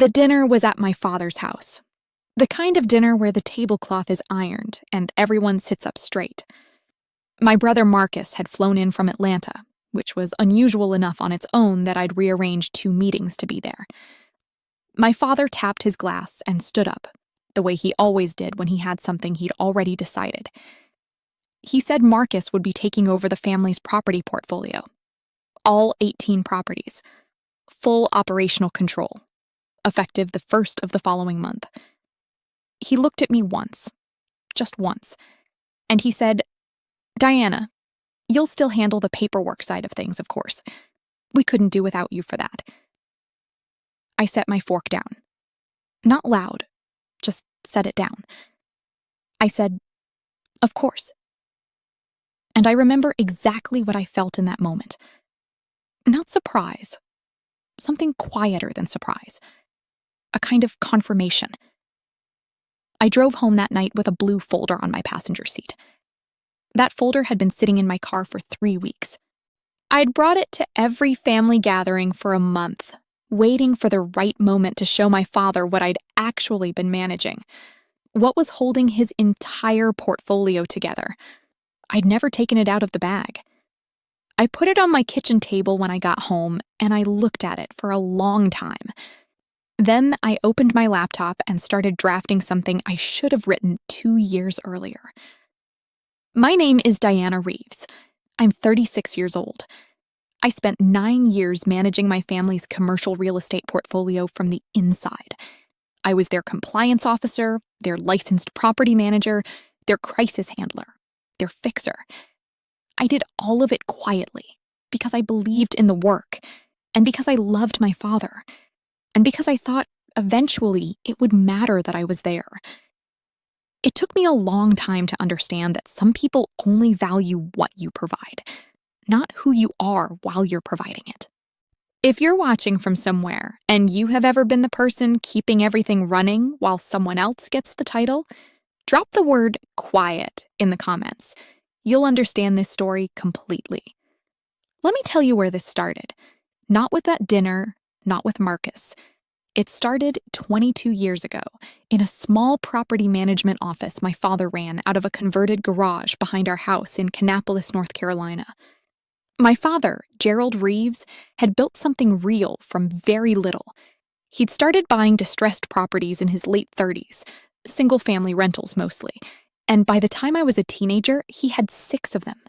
The dinner was at my father's house. The kind of dinner where the tablecloth is ironed and everyone sits up straight. My brother Marcus had flown in from Atlanta, which was unusual enough on its own that I'd rearranged 2 meetings to be there. My father tapped his glass and stood up, the way he always did when he had something he'd already decided. He said Marcus would be taking over the family's property portfolio. All 18 properties. Full operational control. Effective the first of the following month. He looked at me once. Just once. And he said, "Diana, you'll still handle the paperwork side of things, of course. We couldn't do without you for that." I set my fork down. Not loud, just set it down. I said, "Of course." And I remember exactly what I felt in that moment. Not surprise. Something quieter than surprise. A kind of confirmation. I drove home that night with a blue folder on my passenger seat. That folder had been sitting in my car for 3 weeks. I'd brought it to every family gathering for a month, waiting for the right moment to show my father what I'd actually been managing, what was holding his entire portfolio together. I'd never taken it out of the bag. I put it on my kitchen table when I got home, and I looked at it for a long time. Then I opened my laptop and started drafting something I should have written 2 years earlier. My name is Diana Reeves. I'm 36 years old. I spent 9 years managing my family's commercial real estate portfolio from the inside. I was their compliance officer, their licensed property manager, their crisis handler, their fixer. I did all of it quietly because I believed in the work, and because I loved my father, and because I thought eventually it would matter that I was there. It took me a long time to understand that some people only value what you provide, not who you are while you're providing it. If you're watching from somewhere and you have ever been the person keeping everything running while someone else gets the title, drop the word quiet in the comments. You'll understand this story completely. Let me tell you where this started. Not with that dinner, not with Marcus. It started 22 years ago in a small property management office my father ran out of a converted garage behind our house in Kannapolis, North Carolina. My father, Gerald Reeves, had built something real from very little. He'd started buying distressed properties in his late 30s, single-family rentals mostly, and by the time I was a teenager, he had 6 of them.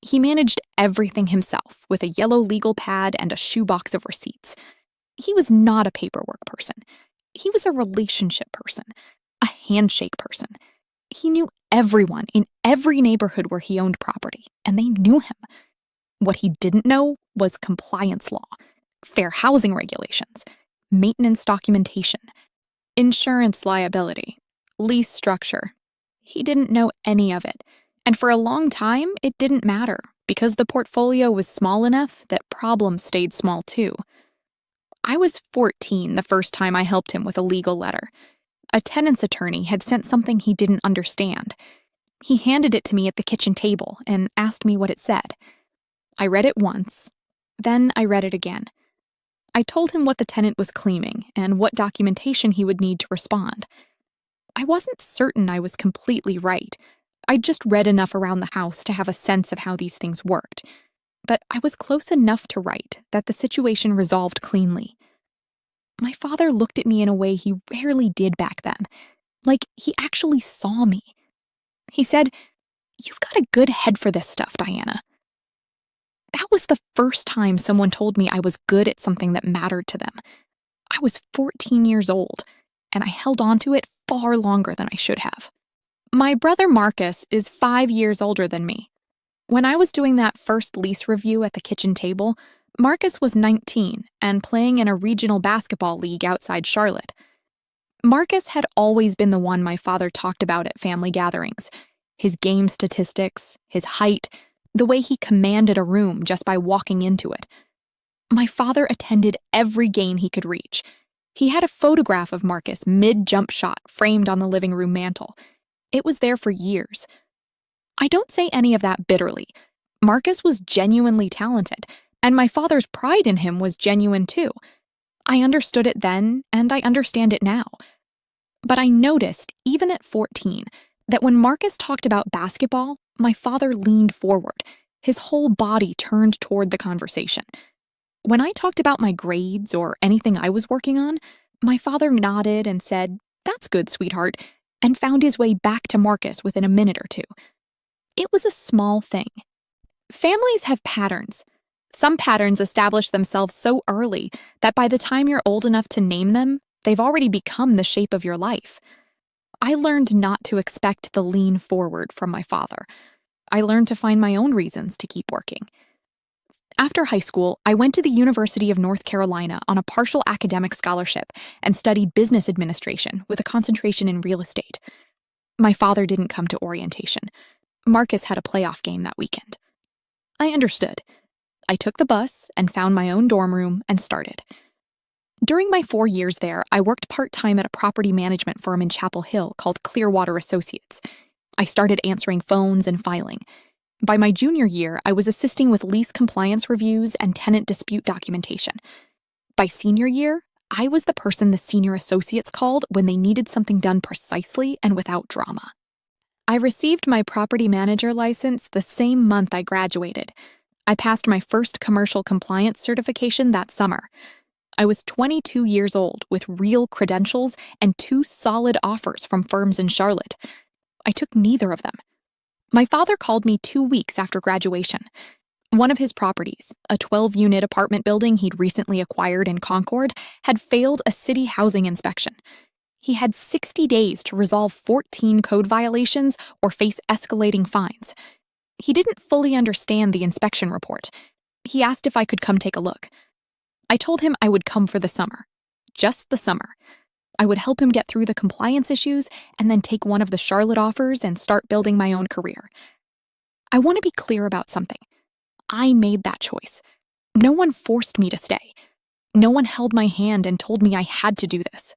He managed everything himself with a yellow legal pad and a shoebox of receipts. He was not a paperwork person. He was a relationship person, a handshake person. He knew everyone in every neighborhood where he owned property, and they knew him. What he didn't know was compliance law, fair housing regulations, maintenance documentation, insurance liability, lease structure. He didn't know any of it, and for a long time it didn't matter because the portfolio was small enough that problems stayed small too. I was 14 the first time I helped him with a legal letter. A tenant's attorney had sent something he didn't understand. He handed it to me at the kitchen table and asked me what it said. I read it once, then I read it again. I told him what the tenant was claiming and what documentation he would need to respond. I wasn't certain I was completely right. I'd just read enough around the house to have a sense of how these things worked. But I was close enough to right that the situation resolved cleanly. My father looked at me in a way he rarely did back then, like he actually saw me. He said, "You've got a good head for this stuff, Diana." That was the first time someone told me I was good at something that mattered to them. I was 14 years old, and I held on to it far longer than I should have. My brother Marcus is 5 years older than me. When I was doing that first lease review at the kitchen table, Marcus was 19 and playing in a regional basketball league outside Charlotte. Marcus had always been the one my father talked about at family gatherings. His game statistics, his height, the way he commanded a room just by walking into it. My father attended every game he could reach. He had a photograph of Marcus mid-jump shot framed on the living room mantel. It was there for years. I don't say any of that bitterly. Marcus was genuinely talented, and my father's pride in him was genuine too. I understood it then, and I understand it now. But I noticed, even at 14, that when Marcus talked about basketball, my father leaned forward. His whole body turned toward the conversation. When I talked about my grades or anything I was working on, my father nodded and said, "That's good, sweetheart," and found his way back to Marcus within a minute or two. It was a small thing. Families have patterns. Some patterns establish themselves so early that by the time you're old enough to name them, they've already become the shape of your life. I learned not to expect the lean forward from my father. I learned to find my own reasons to keep working. After high school, I went to the University of North Carolina on a partial academic scholarship and studied business administration with a concentration in real estate. My father didn't come to orientation. Marcus had a playoff game that weekend. I understood. I took the bus and found my own dorm room and started. During my 4 years there, I worked part-time at a property management firm in Chapel Hill called Clearwater Associates. I started answering phones and filing. By my junior year, I was assisting with lease compliance reviews and tenant dispute documentation. By senior year, I was the person the senior associates called when they needed something done precisely and without drama. I received my property manager license the same month I graduated. I passed my first commercial compliance certification that summer. I was 22 years old with real credentials and 2 solid offers from firms in Charlotte. I took neither of them. My father called me 2 weeks after graduation. One of his properties, a 12-unit apartment building he'd recently acquired in Concord, had failed a city housing inspection. He had 60 days to resolve 14 code violations or face escalating fines. He didn't fully understand the inspection report. He asked if I could come take a look. I told him I would come for the summer. Just the summer. I would help him get through the compliance issues and then take one of the Charlotte offers and start building my own career. I want to be clear about something. I made that choice. No one forced me to stay. No one held my hand and told me I had to do this.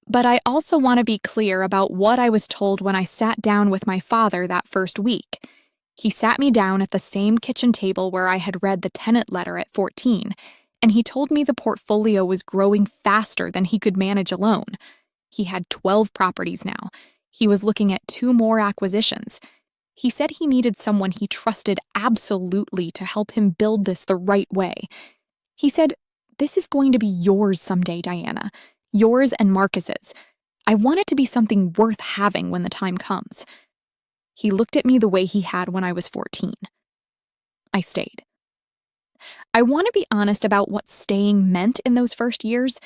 But I also want to be clear about what I was told when I sat down with my father that first week. He sat me down at the same kitchen table where I had read the tenant letter at 14, and he told me the portfolio was growing faster than he could manage alone. He had 12 properties now. He was looking at 2 more acquisitions. He said he needed someone he trusted absolutely to help him build this the right way. He said, "This is going to be yours someday, Diana. Yours and Marcus's. I want it to be something worth having when the time comes." He looked at me the way he had when I was 14. I stayed. I want to be honest about what staying meant in those first years.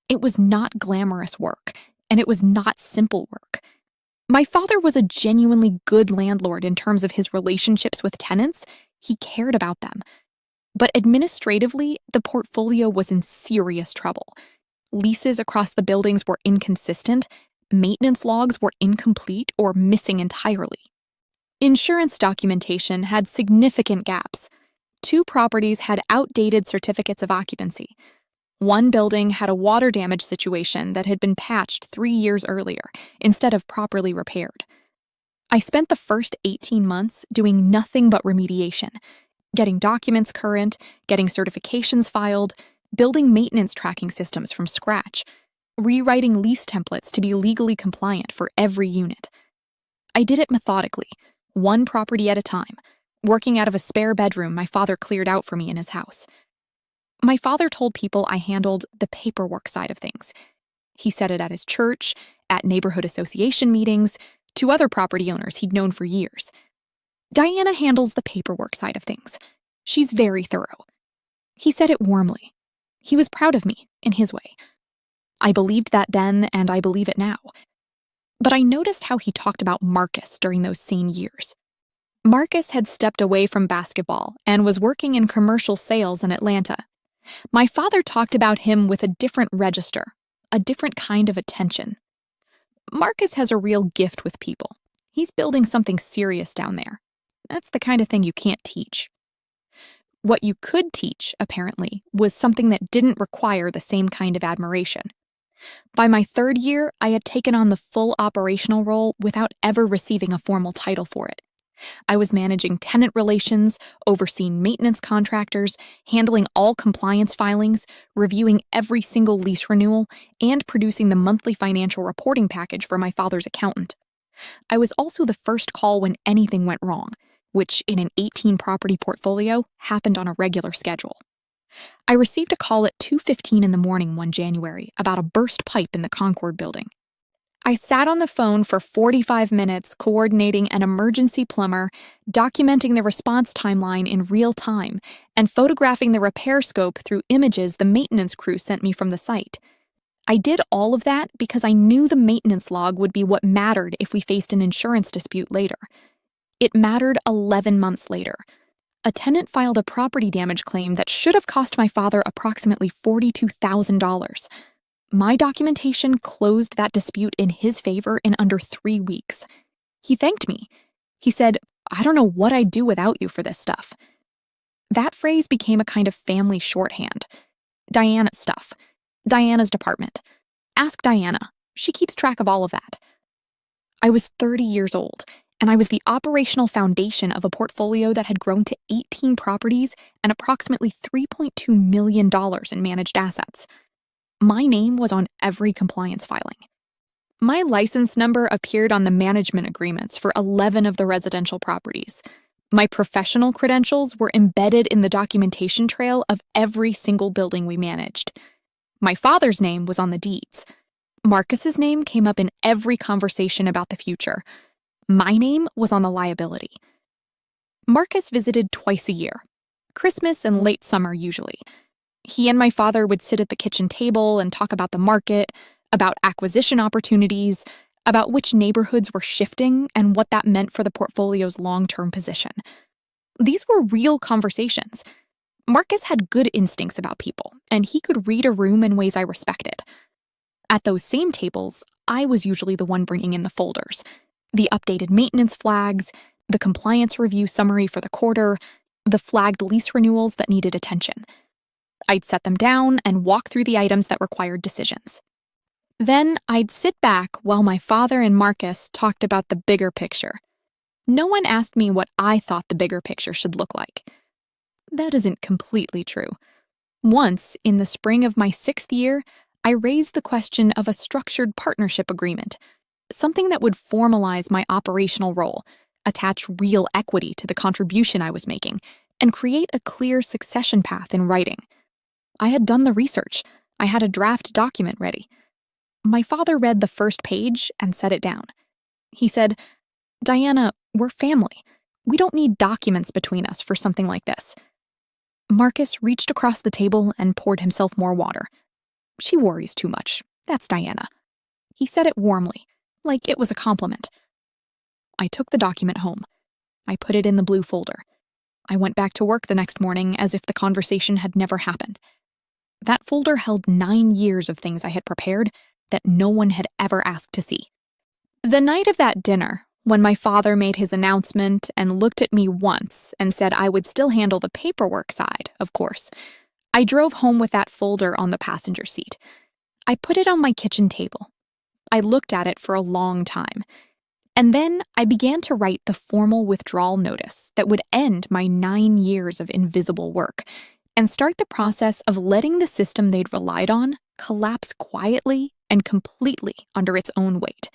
It was not glamorous work, and it was not simple work. My father was a genuinely good landlord in terms of his relationships with tenants. He cared about them. But administratively, the portfolio was in serious trouble. Leases across the buildings were inconsistent. Maintenance logs were incomplete or missing entirely. Insurance documentation had significant gaps. 2 properties had outdated certificates of occupancy. One building had a water damage situation that had been patched 3 years earlier, instead of properly repaired. I spent the first 18 months doing nothing but remediation, getting documents current, getting certifications filed, building maintenance tracking systems from scratch, rewriting lease templates to be legally compliant for every unit. I did it methodically, 1 property at a time, working out of a spare bedroom my father cleared out for me in his house. My father told people I handled the paperwork side of things. He said it at his church, at neighborhood association meetings, to other property owners he'd known for years. Diana handles the paperwork side of things. She's very thorough. He said it warmly. He was proud of me, in his way. I believed that then, and I believe it now. But I noticed how he talked about Marcus during those same years. Marcus had stepped away from basketball and was working in commercial sales in Atlanta. My father talked about him with a different register, a different kind of attention. Marcus has a real gift with people. He's building something serious down there. That's the kind of thing you can't teach. What you could teach, apparently, was something that didn't require the same kind of admiration. By my 3rd year, I had taken on the full operational role without ever receiving a formal title for it. I was managing tenant relations, overseeing maintenance contractors, handling all compliance filings, reviewing every single lease renewal, and producing the monthly financial reporting package for my father's accountant. I was also the first call when anything went wrong, which in an 18-property portfolio happened on a regular schedule. I received a call at 2:15 in the morning one January about a burst pipe in the Concord building. I sat on the phone for 45 minutes coordinating an emergency plumber, documenting the response timeline in real time, and photographing the repair scope through images the maintenance crew sent me from the site. I did all of that because I knew the maintenance log would be what mattered if we faced an insurance dispute later. It mattered 11 months later. A tenant filed a property damage claim that should have cost my father approximately $42,000. My documentation closed that dispute in his favor in under 3 weeks. He thanked me. He said, "I don't know what I'd do without you for this stuff." That phrase became a kind of family shorthand. Diana's stuff. Diana's department. Ask Diana. She keeps track of all of that. I was 30 years old, and I was the operational foundation of a portfolio that had grown to 18 properties and approximately $3.2 million in managed assets. My name was on every compliance filing. My license number appeared on the management agreements for 11 of the residential properties. My professional credentials were embedded in the documentation trail of every single building we managed. My father's name was on the deeds. Marcus's name came up in every conversation about the future. My name was on the liability. Marcus visited twice a year, Christmas and late summer usually. He and my father would sit at the kitchen table and talk about the market, about acquisition opportunities, about which neighborhoods were shifting and what that meant for the portfolio's long-term position. These were real conversations. Marcus had good instincts about people, and he could read a room in ways I respected. At those same tables, I was usually the one bringing in the folders, the updated maintenance flags, the compliance review summary for the quarter, the flagged lease renewals that needed attention. I'd set them down and walk through the items that required decisions. Then I'd sit back while my father and Marcus talked about the bigger picture. No one asked me what I thought the bigger picture should look like. That isn't completely true. Once, in the spring of my 6th year, I raised the question of a structured partnership agreement, something that would formalize my operational role, attach real equity to the contribution I was making, and create a clear succession path in writing. I had done the research. I had a draft document ready. My father read the first page and set it down. He said, "Diana, we're family. We don't need documents between us for something like this." Marcus reached across the table and poured himself more water. "She worries too much. That's Diana." He said it warmly, like it was a compliment. I took the document home. I put it in the blue folder. I went back to work the next morning as if the conversation had never happened. That folder held 9 years of things I had prepared that no one had ever asked to see. The night of that dinner, when my father made his announcement and looked at me once and said I would still handle the paperwork side, of course, I drove home with that folder on the passenger seat. I put it on my kitchen table. I looked at it for a long time. And then I began to write the formal withdrawal notice that would end my 9 years of invisible work and start the process of letting the system they'd relied on collapse quietly and completely under its own weight.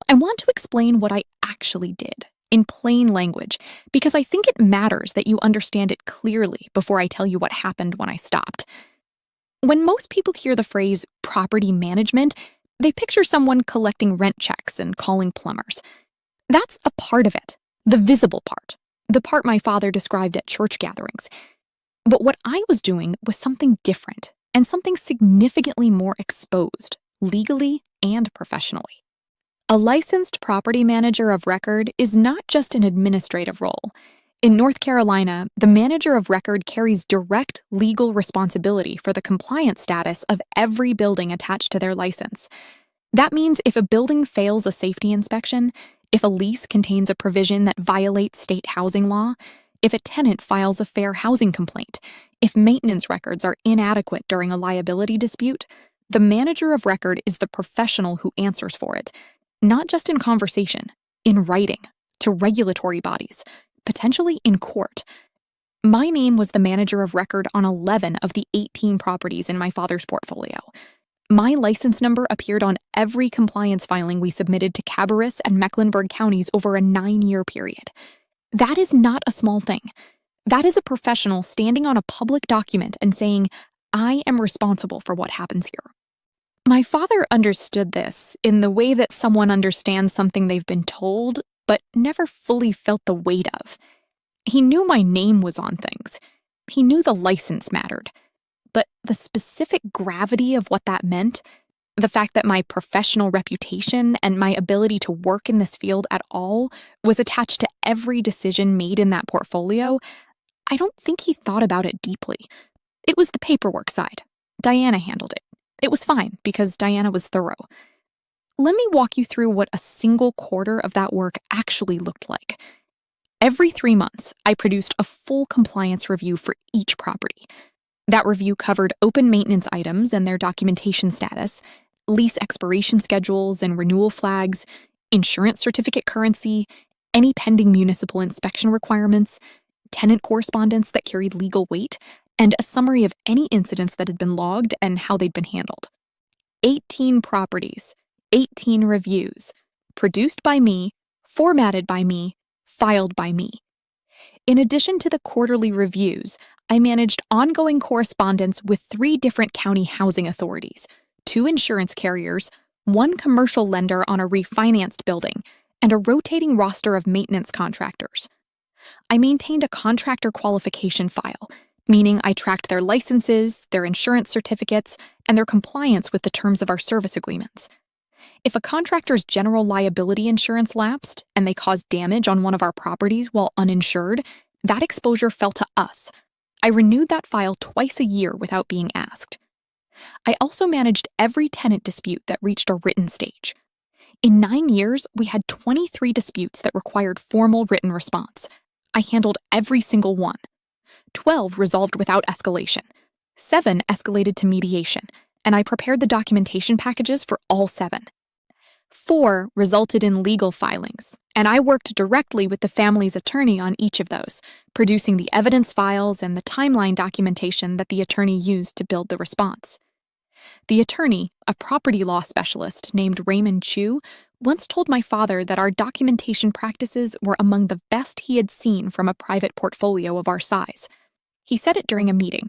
I want to explain what I actually did in plain language because I think it matters that you understand it clearly before I tell you what happened when I stopped. When most people hear the phrase property management, they picture someone collecting rent checks and calling plumbers. That's a part of it, the visible part, the part my father described at church gatherings. But what I was doing was something different and something significantly more exposed, legally and professionally. A licensed property manager of record is not just an administrative role. In North Carolina, the manager of record carries direct legal responsibility for the compliance status of every building attached to their license. That means if a building fails a safety inspection, if a lease contains a provision that violates state housing law, if a tenant files a fair housing complaint, if maintenance records are inadequate during a liability dispute, the manager of record is the professional who answers for it, not just in conversation, in writing, to regulatory bodies, potentially in court. My name was the manager of record on 11 of the 18 properties in my father's portfolio. My license number appeared on every compliance filing we submitted to Cabarrus and Mecklenburg counties over a 9-year period. That is not a small thing. That is a professional standing on a public document and saying, I am responsible for what happens here. My father understood this in the way that someone understands something they've been told, but never fully felt the weight of. He knew my name was on things. He knew the license mattered. But the specific gravity of what that meant, the fact that my professional reputation and my ability to work in this field at all was attached to every decision made in that portfolio, I don't think he thought about it deeply. It was the paperwork side. Diana handled it. It was fine because Diana was thorough. Let me walk you through what a single quarter of that work actually looked like. Every 3 months, I produced a full compliance review for each property. That review covered open maintenance items and their documentation status, lease expiration schedules and renewal flags, insurance certificate currency, any pending municipal inspection requirements, tenant correspondence that carried legal weight, and a summary of any incidents that had been logged and how they'd been handled. 18 properties, 18 reviews, produced by me, formatted by me, filed by me. In addition to the quarterly reviews, I managed ongoing correspondence with 3 different county housing authorities, 2 insurance carriers, 1 commercial lender on a refinanced building, and a rotating roster of maintenance contractors. I maintained a contractor qualification file, meaning I tracked their licenses, their insurance certificates, and their compliance with the terms of our service agreements. If a contractor's general liability insurance lapsed and they caused damage on one of our properties while uninsured, that exposure fell to us. I renewed that file twice a year without being asked. I also managed every tenant dispute that reached a written stage. In 9 years, we had 23 disputes that required formal written response. I handled every single one. 12 resolved without escalation. 7 escalated to mediation, and I prepared the documentation packages for all 7. 4 resulted in legal filings, and I worked directly with the family's attorney on each of those, producing the evidence files and the timeline documentation that the attorney used to build the response. The attorney, a property law specialist named Raymond Chu, once told my father that our documentation practices were among the best he had seen from a private portfolio of our size. He said it during a meeting.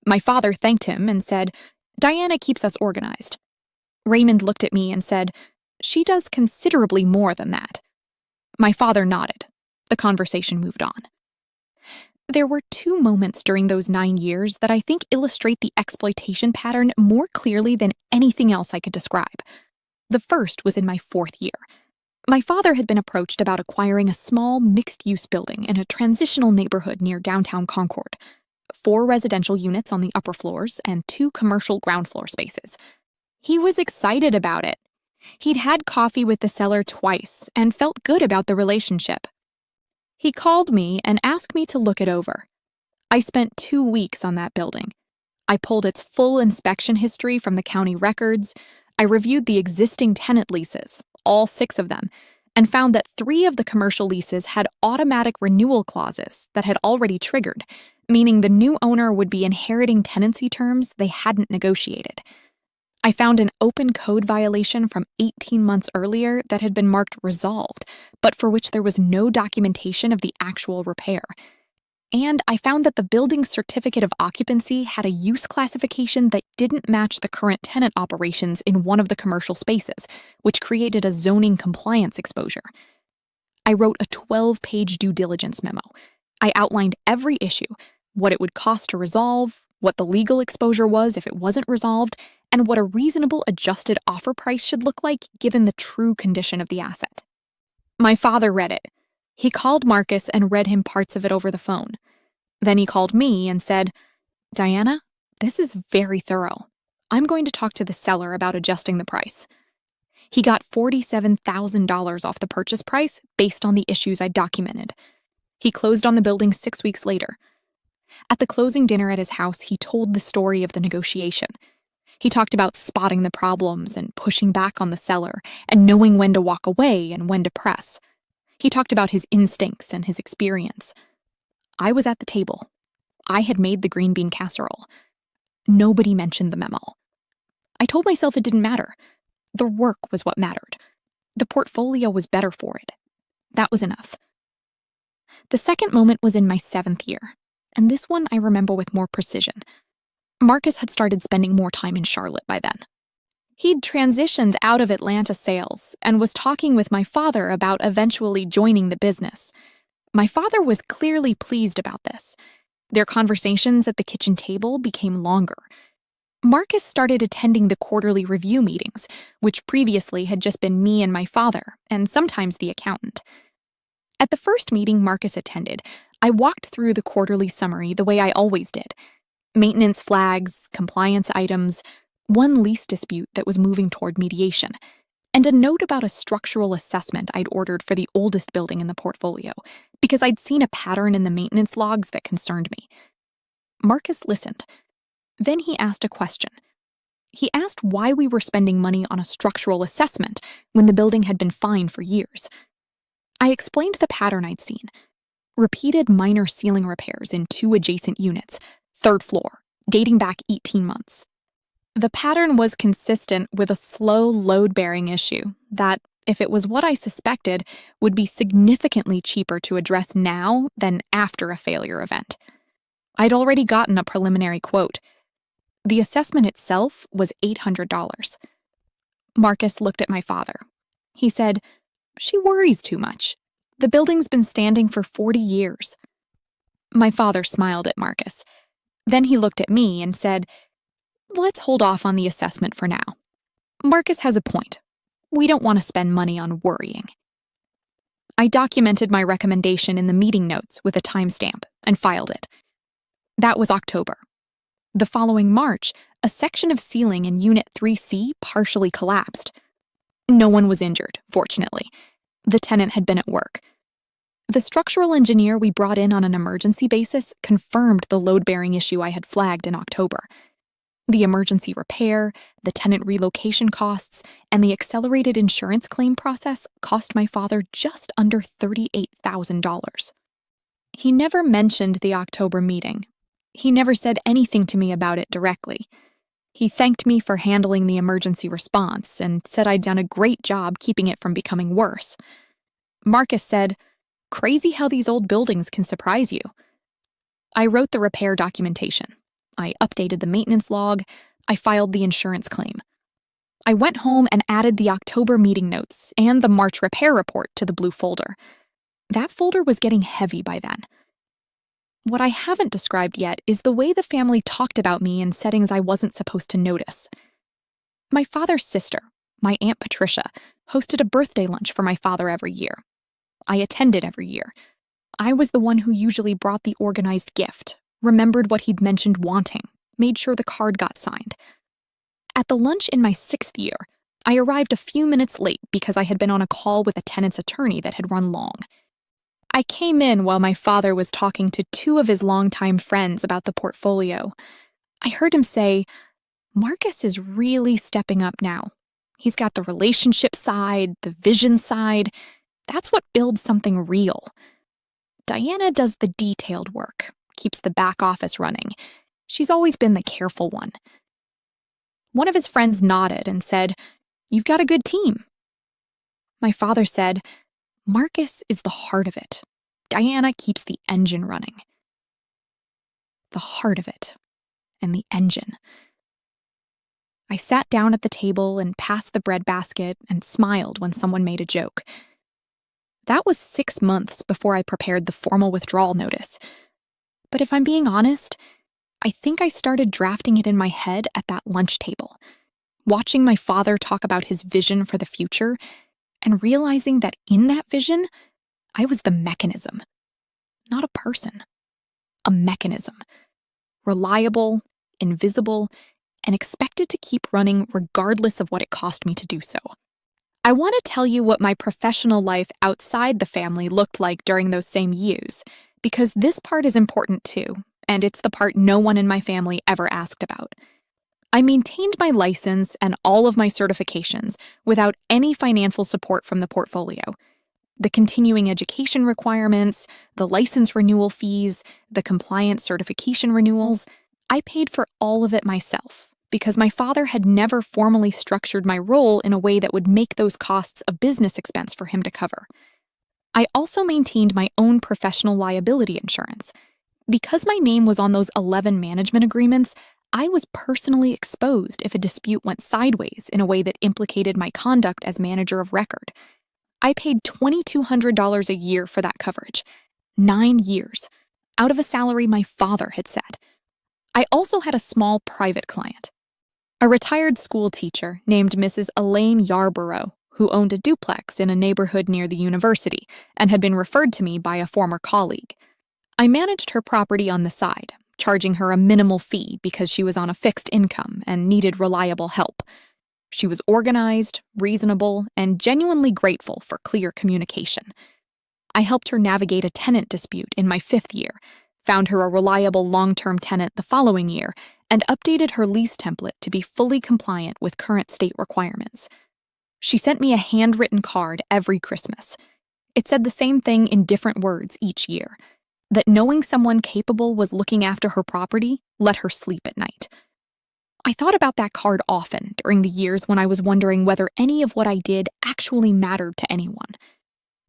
My father thanked him and said, "Diana keeps us organized." Raymond looked at me and said, "She does considerably more than that." My father nodded. The conversation moved on. There were 2 moments during those 9 years that I think illustrate the exploitation pattern more clearly than anything else I could describe. The first was in my 4th year. My father had been approached about acquiring a small mixed-use building in a transitional neighborhood near downtown Concord. 4 residential units on the upper floors and 2 commercial ground floor spaces. He was excited about it. He'd had coffee with the seller twice and felt good about the relationship. He called me and asked me to look it over. I spent 2 weeks on that building. I pulled its full inspection history from the county records. I reviewed the existing tenant leases, all 6 of them, and found that 3 of the commercial leases had automatic renewal clauses that had already triggered, meaning the new owner would be inheriting tenancy terms they hadn't negotiated. I found an open code violation from 18 months earlier that had been marked resolved, but for which there was no documentation of the actual repair. And I found that the building's certificate of occupancy had a use classification that didn't match the current tenant operations in one of the commercial spaces, which created a zoning compliance exposure. I wrote a 12-page due diligence memo. I outlined every issue, what it would cost to resolve, what the legal exposure was if it wasn't resolved, and what a reasonable adjusted offer price should look like given the true condition of the asset. My father read it. He called Marcus and read him parts of it over the phone. Then he called me and said, "Diana, this is very thorough. I'm going to talk to the seller about adjusting the price." He got $47,000 off the purchase price based on the issues I documented. He closed on the building 6 weeks later. At the closing dinner at his house, he told the story of the negotiation. He talked about spotting the problems and pushing back on the seller and knowing when to walk away and when to press. He talked about his instincts and his experience. I was at the table. I had made the green bean casserole. Nobody mentioned the memo. I told myself it didn't matter. The work was what mattered. The portfolio was better for it. That was enough. The second moment was in my 7th year, and this one I remember with more precision. Marcus had started spending more time in Charlotte by then. He'd transitioned out of Atlanta sales and was talking with my father about eventually joining the business. My father was clearly pleased about this. Their conversations at the kitchen table became longer. Marcus started attending the quarterly review meetings, which previously had just been me and my father, and sometimes the accountant. At the first meeting Marcus attended, I walked through the quarterly summary the way I always did. Maintenance flags, compliance items, one lease dispute that was moving toward mediation, and a note about a structural assessment I'd ordered for the oldest building in the portfolio, because I'd seen a pattern in the maintenance logs that concerned me. Marcus listened. Then he asked a question. He asked why we were spending money on a structural assessment when the building had been fine for years. I explained the pattern I'd seen. Repeated minor ceiling repairs in 2 adjacent units, 3rd floor, dating back 18 months. The pattern was consistent with a slow load-bearing issue that, if it was what I suspected, would be significantly cheaper to address now than after a failure event. I'd already gotten a preliminary quote. The assessment itself was $800. Marcus looked at my father. He said, "She worries too much. The building's been standing for 40 years. My father smiled at Marcus. Then he looked at me and said, "Let's hold off on the assessment for now. Marcus has a point. We don't want to spend money on worrying." I documented my recommendation in the meeting notes with a timestamp and filed it. That was October. The following March, a section of ceiling in Unit 3C partially collapsed. No one was injured, fortunately. The tenant had been at work. The structural engineer we brought in on an emergency basis confirmed the load-bearing issue I had flagged in October. The emergency repair, the tenant relocation costs, and the accelerated insurance claim process cost my father just under $38,000. He never mentioned the October meeting. He never said anything to me about it directly. He thanked me for handling the emergency response and said I'd done a great job keeping it from becoming worse. Marcus said, "Crazy how these old buildings can surprise you." I wrote the repair documentation. I updated the maintenance log. I filed the insurance claim. I went home and added the October meeting notes and the March repair report to the blue folder. That folder was getting heavy by then. What I haven't described yet is the way the family talked about me in settings I wasn't supposed to notice. My father's sister, my Aunt Patricia, hosted a birthday lunch for my father every year. I attended every year. I was the one who usually brought the organized gift, remembered what he'd mentioned wanting, made sure the card got signed. At the lunch in my 6th year, I arrived a few minutes late because I had been on a call with a tenant's attorney that had run long. I came in while my father was talking to 2 of his longtime friends about the portfolio. I heard him say, "Marcus is really stepping up now. He's got the relationship side, the vision side. That's what builds something real. Diana does the detailed work, keeps the back office running. She's always been the careful one." One of his friends nodded and said, "You've got a good team." My father said, "Marcus is the heart of it. Diana keeps the engine running." The heart of it, and the engine. I sat down at the table and passed the bread basket and smiled when someone made a joke. That was 6 months before I prepared the formal withdrawal notice. But if I'm being honest, I think I started drafting it in my head at that lunch table, watching my father talk about his vision for the future, and realizing that in that vision, I was the mechanism. Not a person. A mechanism. Reliable, invisible, and expected to keep running regardless of what it cost me to do so. I want to tell you what my professional life outside the family looked like during those same years, because this part is important too, and it's the part no one in my family ever asked about. I maintained my license and all of my certifications without any financial support from the portfolio. The continuing education requirements, the license renewal fees, the compliance certification renewals. I paid for all of it myself because my father had never formally structured my role in a way that would make those costs a business expense for him to cover. I also maintained my own professional liability insurance. Because my name was on those 11 management agreements, I was personally exposed if a dispute went sideways in a way that implicated my conduct as manager of record. I paid $2,200 a year for that coverage. 9 years, out of a salary my father had set. I also had a small private client, a retired school teacher named Mrs. Elaine Yarborough, who owned a duplex in a neighborhood near the university and had been referred to me by a former colleague. I managed her property on the side, charging her a minimal fee because she was on a fixed income and needed reliable help. She was organized, reasonable, and genuinely grateful for clear communication. I helped her navigate a tenant dispute in my 5th year, found her a reliable long-term tenant the following year, and updated her lease template to be fully compliant with current state requirements. She sent me a handwritten card every Christmas. It said the same thing in different words each year, that knowing someone capable was looking after her property let her sleep at night. I thought about that card often during the years when I was wondering whether any of what I did actually mattered to anyone.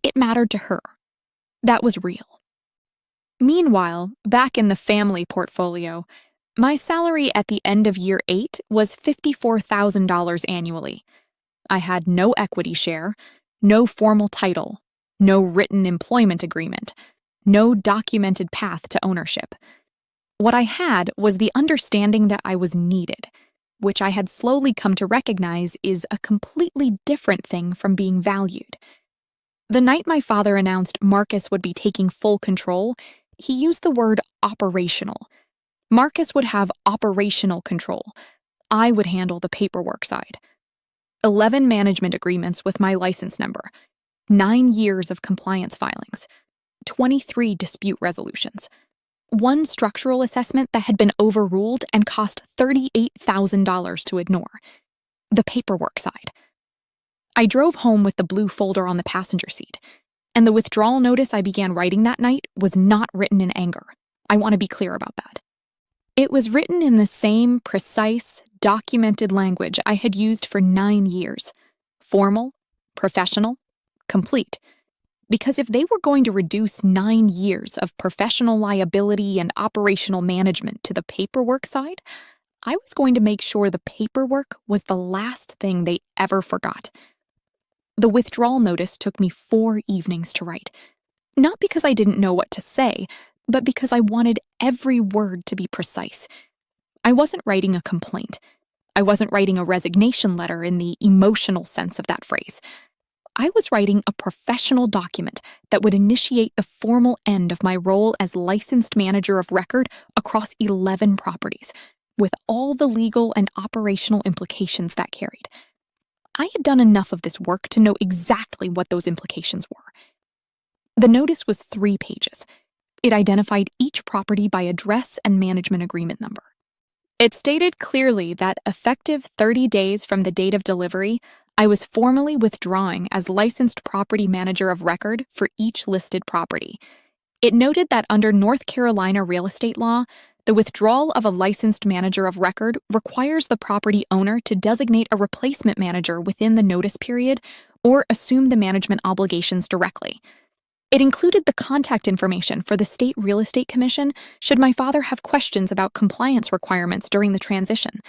It mattered to her. That was real. Meanwhile, back in the family portfolio, my salary at the end of year 8 was $54,000 annually. I had no equity share, no formal title, no written employment agreement, no documented path to ownership. What I had was the understanding that I was needed, which I had slowly come to recognize is a completely different thing from being valued. The night my father announced Marcus would be taking full control, he used the word operational. Marcus would have operational control. I would handle the paperwork side. 11 management agreements with my license number, 9 years of compliance filings, 23 dispute resolutions, 1 structural assessment that had been overruled and cost $38,000 to ignore. The paperwork side. I drove home with the blue folder on the passenger seat, and the withdrawal notice I began writing that night was not written in anger. I want to be clear about that. It was written in the same precise, documented language I had used for 9 years. Formal, professional, complete. Because if they were going to reduce 9 years of professional liability and operational management to the paperwork side, I was going to make sure the paperwork was the last thing they ever forgot. The withdrawal notice took me 4 evenings to write. Not because I didn't know what to say, but because I wanted every word to be precise. I wasn't writing a complaint. I wasn't writing a resignation letter in the emotional sense of that phrase. I was writing a professional document that would initiate the formal end of my role as licensed manager of record across 11 properties, with all the legal and operational implications that carried. I had done enough of this work to know exactly what those implications were. The notice was 3 pages. It identified each property by address and management agreement number. It stated clearly that effective 30 days from the date of delivery, I was formally withdrawing as licensed property manager of record for each listed property. It noted that under North Carolina real estate law, the withdrawal of a licensed manager of record requires the property owner to designate a replacement manager within the notice period or assume the management obligations directly. It included the contact information for the State Real Estate Commission should my father have questions about compliance requirements during the transition.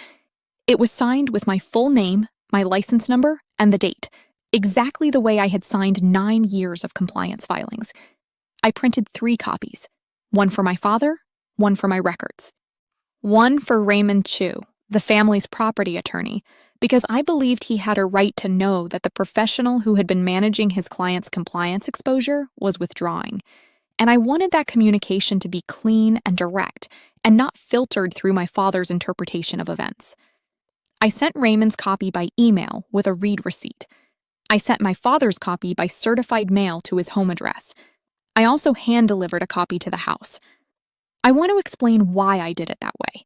It was signed with my full name, my license number, and the date, exactly the way I had signed 9 years of compliance filings. I printed 3 copies, one for my father, one for my records. One for Raymond Chu, the family's property attorney, because I believed he had a right to know that the professional who had been managing his client's compliance exposure was withdrawing, and I wanted that communication to be clean and direct and not filtered through my father's interpretation of events. I sent Raymond's copy by email with a read receipt. I sent my father's copy by certified mail to his home address. I also hand-delivered a copy to the house. I want to explain why I did it that way.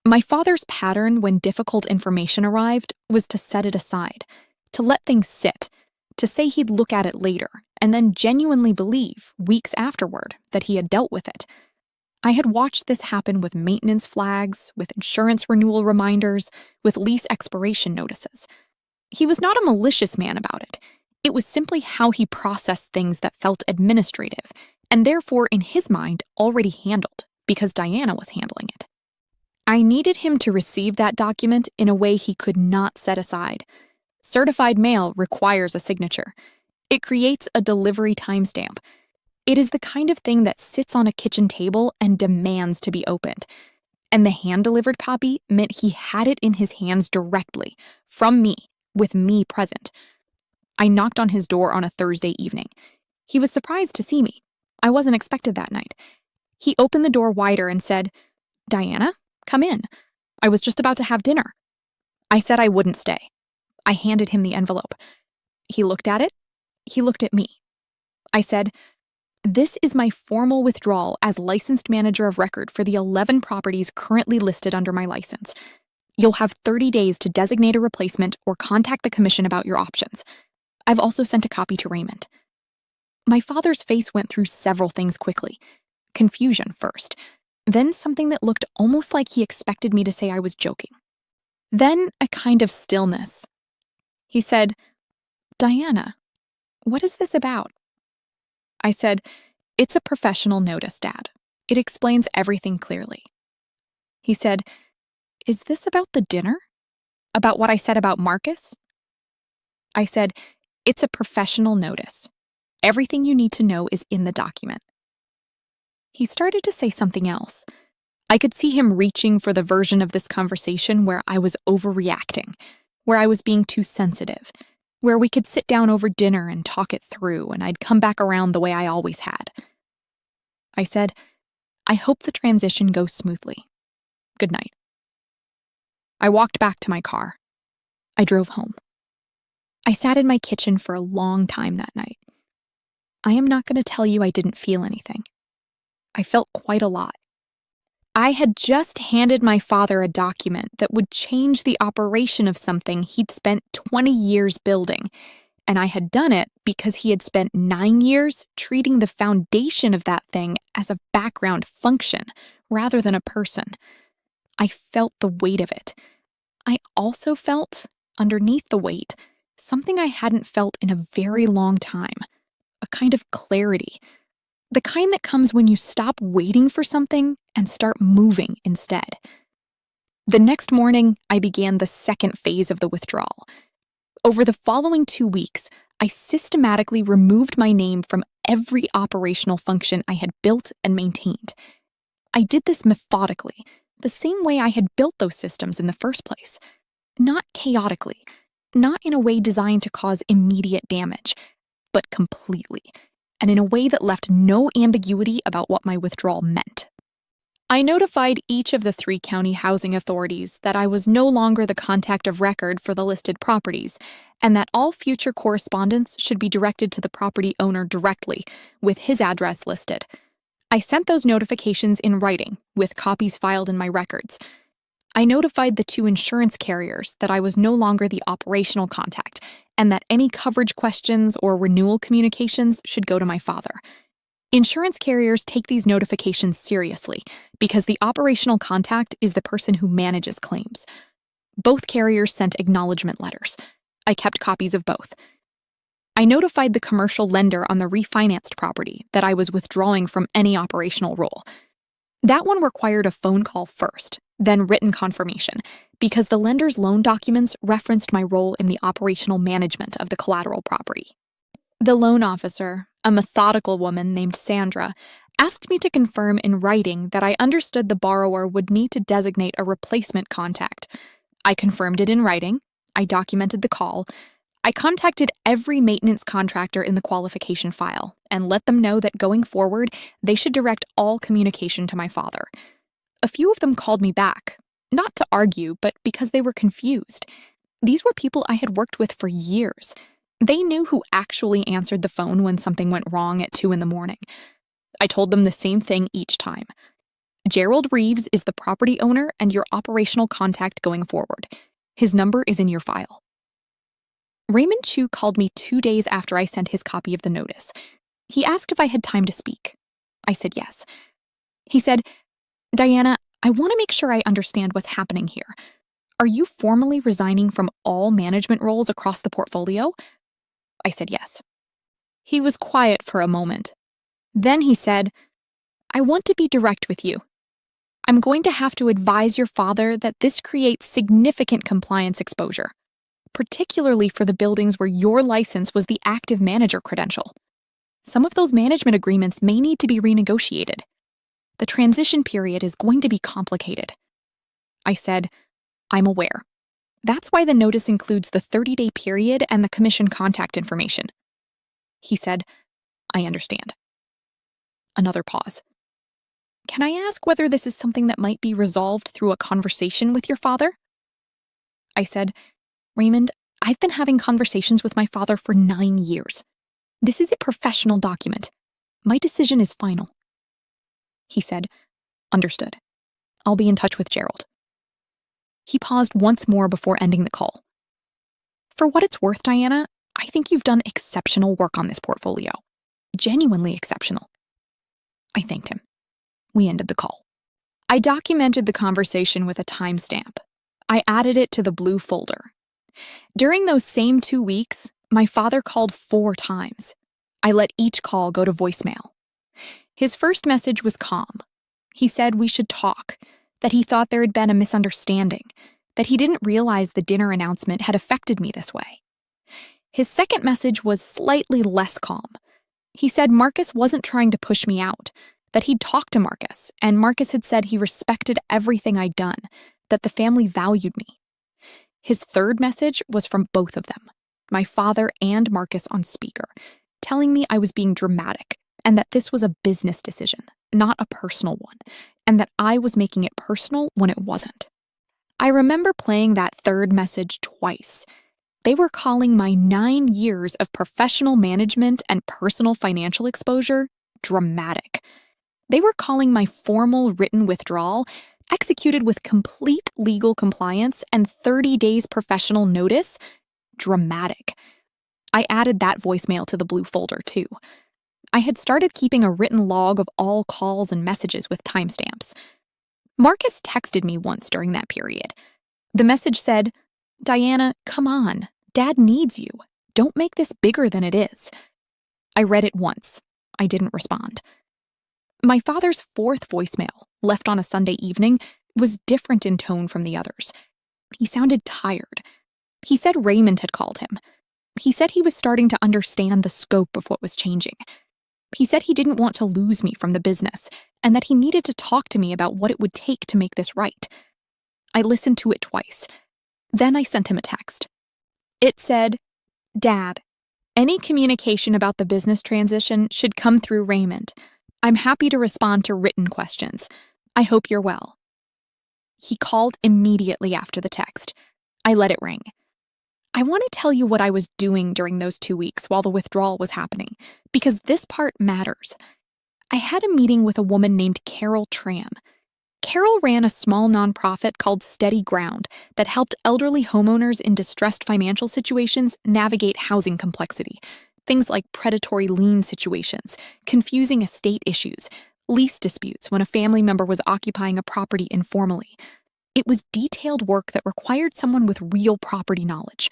My father's pattern when difficult information arrived was to set it aside, to let things sit, to say he'd look at it later, and then genuinely believe, weeks afterward, that he had dealt with it. I had watched this happen with maintenance flags, with insurance renewal reminders, with lease expiration notices. He was not a malicious man about it. It was simply how he processed things that felt administrative, and therefore, in his mind, already handled, because Diana was handling it. I needed him to receive that document in a way he could not set aside. Certified mail requires a signature. It creates a delivery timestamp. It is the kind of thing that sits on a kitchen table and demands to be opened. And the hand-delivered copy meant he had it in his hands directly, from me, with me present. I knocked on his door on a Thursday evening. He was surprised to see me. I wasn't expected that night. He opened the door wider and said, "Diana, come in. I was just about to have dinner." I said I wouldn't stay. I handed him the envelope. He looked at it. He looked at me. I said, "This is my formal withdrawal as licensed manager of record for the 11 properties currently listed under my license. You'll have 30 days to designate a replacement or contact the commission about your options. I've also sent a copy to Raymond." My father's face went through several things quickly. Confusion first, then something that looked almost like he expected me to say I was joking. Then a kind of stillness. He said, "Diana, what is this about?" I said, "It's a professional notice, Dad. It explains everything clearly." He said, "Is this about the dinner? About what I said about Marcus?" I said, "It's a professional notice. Everything you need to know is in the document." He started to say something else. I could see him reaching for the version of this conversation where I was overreacting, where I was being too sensitive, where we could sit down over dinner and talk it through, and I'd come back around the way I always had. I said, "I hope the transition goes smoothly. Good night." I walked back to my car. I drove home. I sat in my kitchen for a long time that night. I am not going to tell you I didn't feel anything. I felt quite a lot. I had just handed my father a document that would change the operation of something he'd spent 20 years building, and I had done it because he had spent 9 years treating the foundation of that thing as a background function rather than a person. I felt the weight of it. I also felt, underneath the weight, something I hadn't felt in a very long time, a kind of clarity. The kind that comes when you stop waiting for something and start moving instead. The next morning, I began the second phase of the withdrawal. Over the following 2 weeks, I systematically removed my name from every operational function I had built and maintained. I did this methodically, the same way I had built those systems in the first place. Not chaotically, not in a way designed to cause immediate damage, but completely, and in a way that left no ambiguity about what my withdrawal meant. I notified each of the 3 county housing authorities that I was no longer the contact of record for the listed properties, and that all future correspondence should be directed to the property owner directly, with his address listed. I sent those notifications in writing, with copies filed in my records. I notified the 2 insurance carriers that I was no longer the operational contact, and that any coverage questions or renewal communications should go to my father. Insurance carriers take these notifications seriously because the operational contact is the person who manages claims. Both carriers sent acknowledgement letters. I kept copies of both. I notified the commercial lender on the refinanced property that I was withdrawing from any operational role. That one required a phone call first, then written confirmation, because the lender's loan documents referenced my role in the operational management of the collateral property. The loan officer, a methodical woman named Sandra, asked me to confirm in writing that I understood the borrower would need to designate a replacement contact. I confirmed it in writing. I documented the call. I contacted every maintenance contractor in the qualification file and let them know that going forward, they should direct all communication to my father. A few of them called me back, not to argue, but because they were confused. These were people I had worked with for years. They knew who actually answered the phone when something went wrong at 2 a.m. I told them the same thing each time. Gerald Reeves is the property owner and your operational contact going forward. His number is in your file. Raymond Chu called me 2 days after I sent his copy of the notice. He asked if I had time to speak. I said yes. He said, "Diana, I want to make sure I understand what's happening here. Are you formally resigning from all management roles across the portfolio?" I said yes. He was quiet for a moment. Then he said, "I want to be direct with you. I'm going to have to advise your father that this creates significant compliance exposure, particularly for the buildings where your license was the active manager credential. Some of those management agreements may need to be renegotiated. The transition period is going to be complicated." I said, "I'm aware. That's why the notice includes the 30-day period and the commission contact information." He said, "I understand." Another pause. "Can I ask whether this is something that might be resolved through a conversation with your father?" I said, "Raymond, I've been having conversations with my father for 9 years. This is a professional document. My decision is final." He said, "Understood. I'll be in touch with Gerald." He paused once more before ending the call. "For what it's worth, Diana, I think you've done exceptional work on this portfolio. Genuinely exceptional." I thanked him. We ended the call. I documented the conversation with a timestamp. I added it to the blue folder. During those same 2 weeks, my father called 4 times. I let each call go to voicemail. His first message was calm. He said we should talk, that he thought there had been a misunderstanding, that he didn't realize the dinner announcement had affected me this way. His second message was slightly less calm. He said Marcus wasn't trying to push me out, that he'd talked to Marcus, and Marcus had said he respected everything I'd done, that the family valued me. His third message was from both of them, my father and Marcus on speaker, telling me I was being dramatic, and that this was a business decision, not a personal one, and that I was making it personal when it wasn't. I remember playing that third message twice. They were calling my 9 years of professional management and personal financial exposure dramatic. They were calling my formal written withdrawal, executed with complete legal compliance and 30 days professional notice, dramatic. I added that voicemail to the blue folder, too. I had started keeping a written log of all calls and messages with timestamps. Marcus texted me once during that period. The message said, "Diana, come on. Dad needs you. Don't make this bigger than it is." I read it once. I didn't respond. My father's fourth voicemail, left on a Sunday evening, was different in tone from the others. He sounded tired. He said Raymond had called him. He said he was starting to understand the scope of what was changing. He said he didn't want to lose me from the business, and that he needed to talk to me about what it would take to make this right. I listened to it twice. Then I sent him a text. It said, "Dad, any communication about the business transition should come through Raymond. I'm happy to respond to written questions. I hope you're well." He called immediately after the text. I let it ring. I want to tell you what I was doing during those 2 weeks while the withdrawal was happening, because this part matters. I had a meeting with a woman named Carol Tram. Carol ran a small nonprofit called Steady Ground that helped elderly homeowners in distressed financial situations navigate housing complexity. Things like predatory lien situations, confusing estate issues, lease disputes when a family member was occupying a property informally. It was detailed work that required someone with real property knowledge.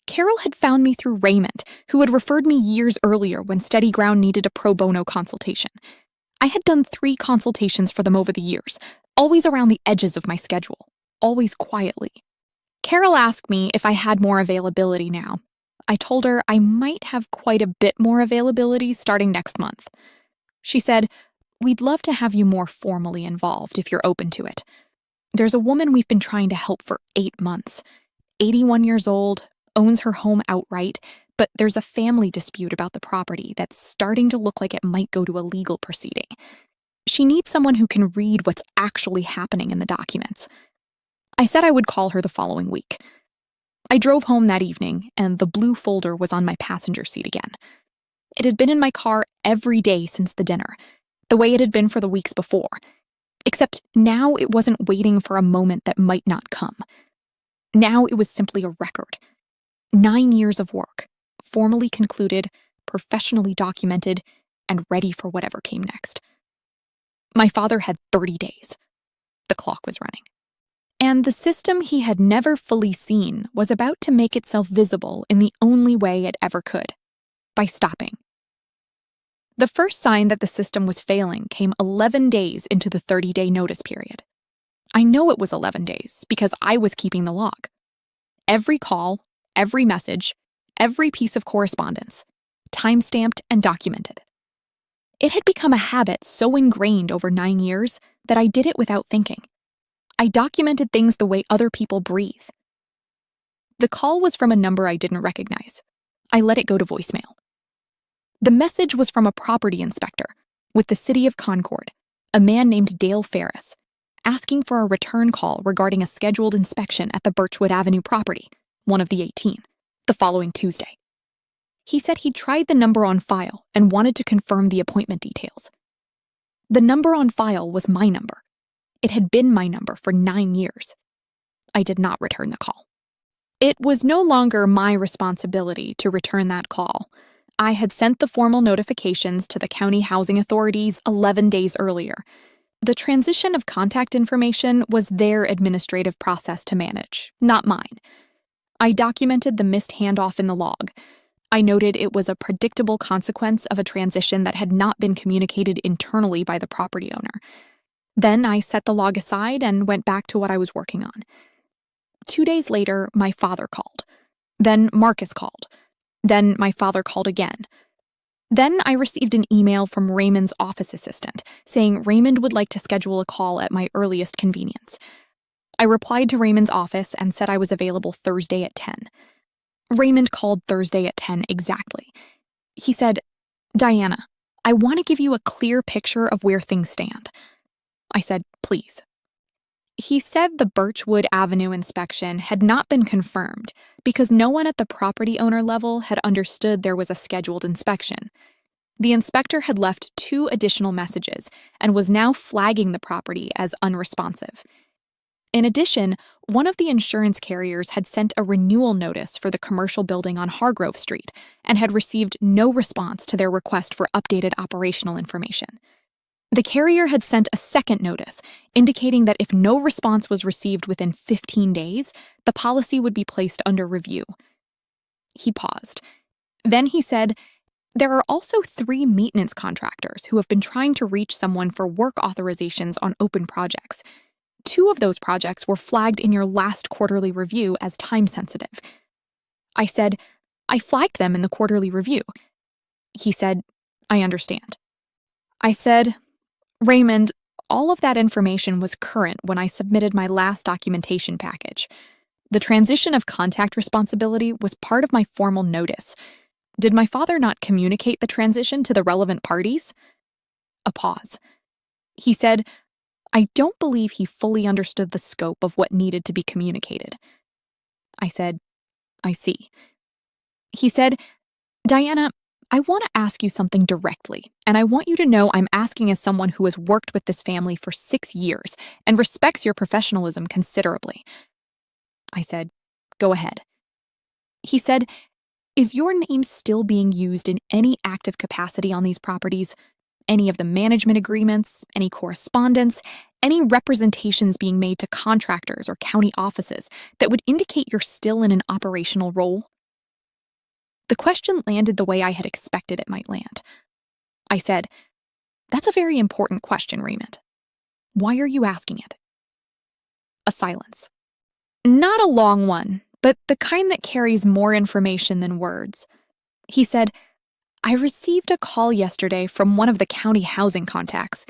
Carol had found me through Raymond, who had referred me years earlier when Steady Ground needed a pro bono consultation. I had done 3 consultations for them over the years, always around the edges of my schedule, always quietly. Carol asked me if I had more availability now. I told her I might have quite a bit more availability starting next month. She said, "We'd love to have you more formally involved if you're open to it. There's a woman we've been trying to help for 8 months, 81 years old, owns her home outright, but there's a family dispute about the property that's starting to look like it might go to a legal proceeding. She needs someone who can read what's actually happening in the documents." I said I would call her the following week. I drove home that evening, and the blue folder was on my passenger seat again. It had been in my car every day since the dinner, the way it had been for the weeks before. Except now it wasn't waiting for a moment that might not come. Now it was simply a record. 9 years of work, formally concluded, professionally documented, and ready for whatever came next. My father had 30 days. The clock was running. And the system he had never fully seen was about to make itself visible in the only way it ever could, by stopping. The first sign that the system was failing came 11 days into the 30-day notice period. I know it was 11 days because I was keeping the log. Every call, every message, every piece of correspondence, time-stamped and documented. It had become a habit so ingrained over 9 years that I did it without thinking. I documented things the way other people breathe. The call was from a number I didn't recognize. I let it go to voicemail. The message was from a property inspector with the City of Concord, a man named Dale Ferris, asking for a return call regarding a scheduled inspection at the Birchwood Avenue property, one of the 18, the following Tuesday. He said he'd tried the number on file and wanted to confirm the appointment details. The number on file was my number. It had been my number for 9 years. I did not return the call. It was no longer my responsibility to return that call. I had sent the formal notifications to the county housing authorities 11 days earlier. The transition of contact information was their administrative process to manage, not mine. I documented the missed handoff in the log. I noted it was a predictable consequence of a transition that had not been communicated internally by the property owner. Then I set the log aside and went back to what I was working on. 2 days later, my father called. Then Marcus called. Then my father called again. Then I received an email from Raymond's office assistant saying Raymond would like to schedule a call at my earliest convenience. I replied to Raymond's office and said I was available Thursday at 10. Raymond called Thursday at 10 exactly. He said, "Diana, I want to give you a clear picture of where things stand." I said, "Please." He said the Birchwood Avenue inspection had not been confirmed because no one at the property owner level had understood there was a scheduled inspection. The inspector had left 2 additional messages and was now flagging the property as unresponsive. In addition, one of the insurance carriers had sent a renewal notice for the commercial building on Hargrove Street and had received no response to their request for updated operational information. The carrier had sent a second notice, indicating that if no response was received within 15 days, the policy would be placed under review. He paused. Then he said, "There are also 3 maintenance contractors who have been trying to reach someone for work authorizations on open projects. 2 of those projects were flagged in your last quarterly review as time-sensitive." I said, "I flagged them in the quarterly review." He said, "I understand." I said, "Raymond, all of that information was current when I submitted my last documentation package. The transition of contact responsibility was part of my formal notice. Did my father not communicate the transition to the relevant parties?" A pause. He said, "I don't believe he fully understood the scope of what needed to be communicated." I said, "I see." He said, "Diana, I want to ask you something directly, and I want you to know I'm asking as someone who has worked with this family for 6 years and respects your professionalism considerably." I said, "Go ahead." He said, "Is your name still being used in any active capacity on these properties? Any of the management agreements, any correspondence, any representations being made to contractors or county offices that would indicate you're still in an operational role?" The question landed the way I had expected it might land. I said, "That's a very important question, Raymond. Why are you asking it?" A silence. Not a long one, but the kind that carries more information than words. He said, "I received a call yesterday from one of the county housing contacts.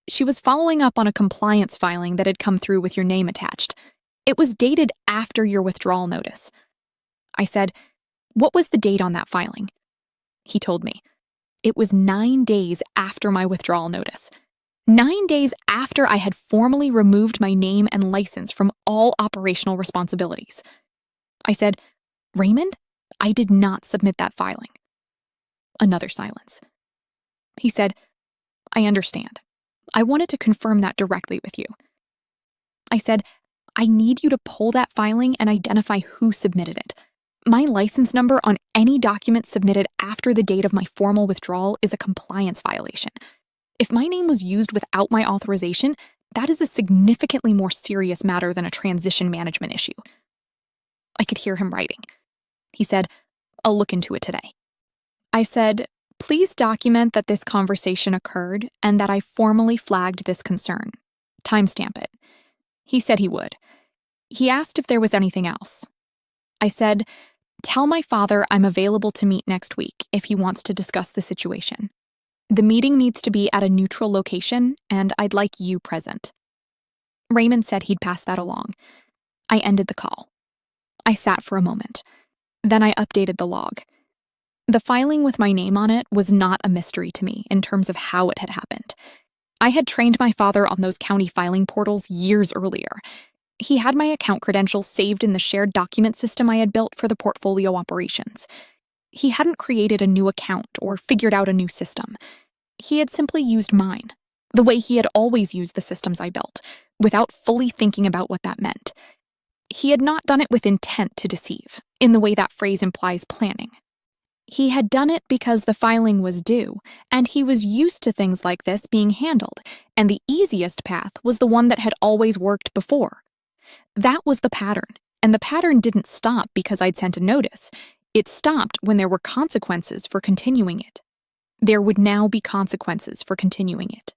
She was following up on a compliance filing that had come through with your name attached. It was dated after your withdrawal notice." I said, "What was the date on that filing?" He told me. It was 9 days after my withdrawal notice. 9 days after I had formally removed my name and license from all operational responsibilities. I said, "Raymond, I did not submit that filing." Another silence. He said, "I understand. I wanted to confirm that directly with you." I said, "I need you to pull that filing and identify who submitted it. My license number on any document submitted after the date of my formal withdrawal is a compliance violation. If my name was used without my authorization, that is a significantly more serious matter than a transition management issue. I could hear him writing. He said, "I'll look into it today." I said, "Please document that this conversation occurred and that I formally flagged this concern. Timestamp it." He said he would. He asked if there was anything else. I said, "Tell my father I'm available to meet next week if he wants to discuss the situation. The meeting needs to be at a neutral location, and I'd like you present." Raymond said he'd pass that along. I ended the call. I sat for a moment. Then I updated the log. The filing with my name on it was not a mystery to me in terms of how it had happened. I had trained my father on those county filing portals years earlier. He had my account credentials saved in the shared document system I had built for the portfolio operations. He hadn't created a new account or figured out a new system. He had simply used mine, the way he had always used the systems I built, without fully thinking about what that meant. He had not done it with intent to deceive, in the way that phrase implies planning. He had done it because the filing was due, and he was used to things like this being handled, and the easiest path was the one that had always worked before. That was the pattern, and the pattern didn't stop because I'd sent a notice. It stopped when there were consequences for continuing it. There would now be consequences for continuing it.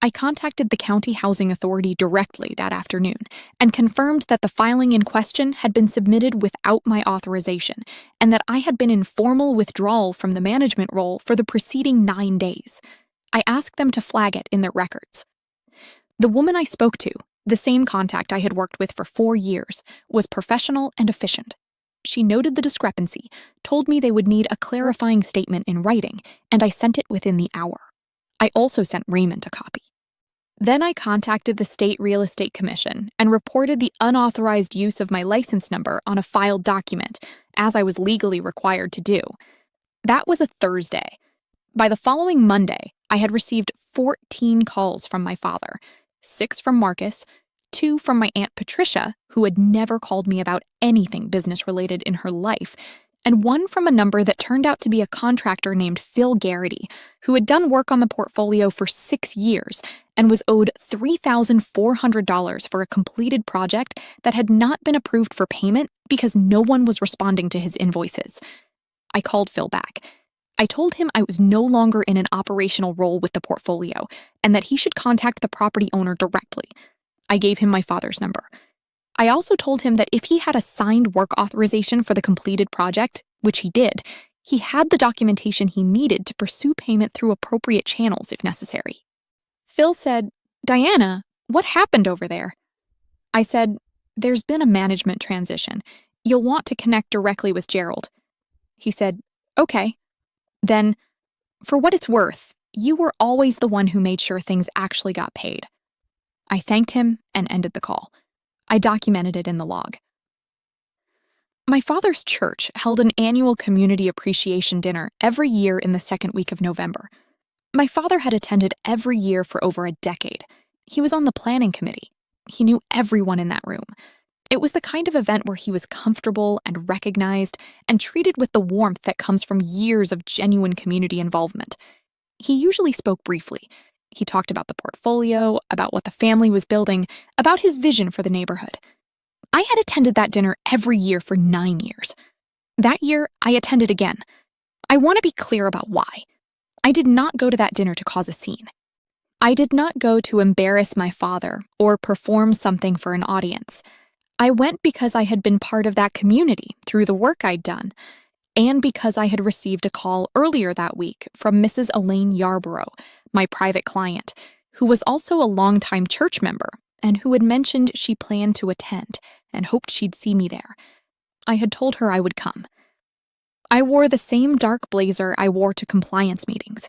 I contacted the County Housing Authority directly that afternoon and confirmed that the filing in question had been submitted without my authorization and that I had been in formal withdrawal from the management role for the preceding 9 days. I asked them to flag it in their records. The woman I spoke to, the same contact I had worked with for 4 years, was professional and efficient. She noted the discrepancy, told me they would need a clarifying statement in writing, and I sent it within the hour. I also sent Raymond a copy. Then I contacted the State Real Estate Commission and reported the unauthorized use of my license number on a filed document, as I was legally required to do. That was a Thursday. By the following Monday, I had received 14 calls from my father, 6 from Marcus, 2 from my Aunt Patricia, who had never called me about anything business-related in her life, and 1 from a number that turned out to be a contractor named Phil Garrity, who had done work on the portfolio for 6 years and was owed $3,400 for a completed project that had not been approved for payment because no one was responding to his invoices. I called Phil back. I told him I was no longer in an operational role with the portfolio and that he should contact the property owner directly. I gave him my father's number. I also told him that if he had a signed work authorization for the completed project, which he did, he had the documentation he needed to pursue payment through appropriate channels if necessary. Phil said, "Diana, what happened over there?" I said, "There's been a management transition. You'll want to connect directly with Gerald." He said, "Okay." Then, "For what it's worth, you were always the one who made sure things actually got paid." I thanked him and ended the call. I documented it in the log. My father's church held an annual community appreciation dinner every year in the second week of November. My father had attended every year for over a decade. He was on the planning committee. He knew everyone in that room. It was the kind of event where he was comfortable and recognized and treated with the warmth that comes from years of genuine community involvement. He usually spoke briefly. He talked about the portfolio, about what the family was building, about his vision for the neighborhood. I had attended that dinner every year for 9 years. That year, I attended again. I want to be clear about why. I did not go to that dinner to cause a scene. I did not go to embarrass my father or perform something for an audience. I went because I had been part of that community through the work I'd done, and because I had received a call earlier that week from Mrs. Elaine Yarborough, my private client, who was also a longtime church member and who had mentioned she planned to attend and hoped she'd see me there. I had told her I would come. I wore the same dark blazer I wore to compliance meetings.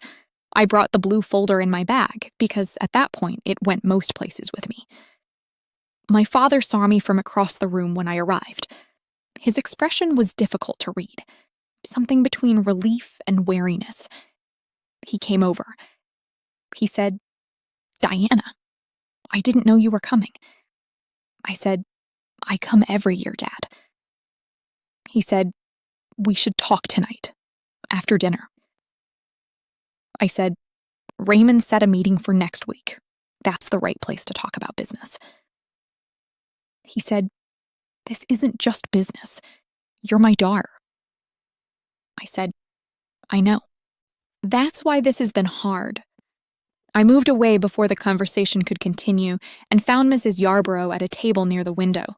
I brought the blue folder in my bag because at that point it went most places with me. My father saw me from across the room when I arrived. His expression was difficult to read, something between relief and wariness. He came over. He said, "Diana, I didn't know you were coming." I said, "I come every year, Dad." He said, "We should talk tonight, after dinner." I said, "Raymond set a meeting for next week. That's the right place to talk about business." He said, "This isn't just business. You're my daughter." I said, "I know. That's why this has been hard." I moved away before the conversation could continue and found Mrs. Yarborough at a table near the window.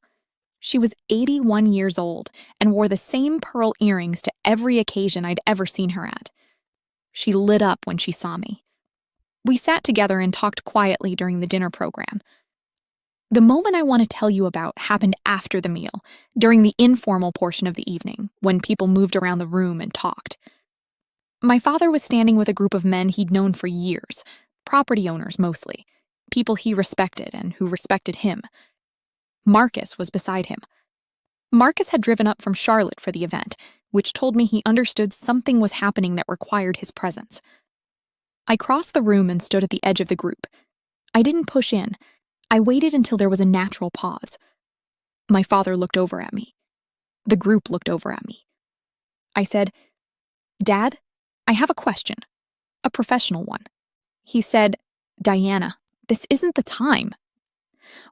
She was 81 years old and wore the same pearl earrings to every occasion I'd ever seen her at. She lit up when she saw me. We sat together and talked quietly during the dinner program. The moment I want to tell you about happened after the meal, during the informal portion of the evening, when people moved around the room and talked. My father was standing with a group of men he'd known for years, property owners mostly, people he respected and who respected him. Marcus was beside him. Marcus had driven up from Charlotte for the event, which told me he understood something was happening that required his presence. I crossed the room and stood at the edge of the group. I didn't push in. I waited until there was a natural pause. My father looked over at me. The group looked over at me. I said, "Dad, I have a question. A professional one." He said, "Diana, this isn't the time."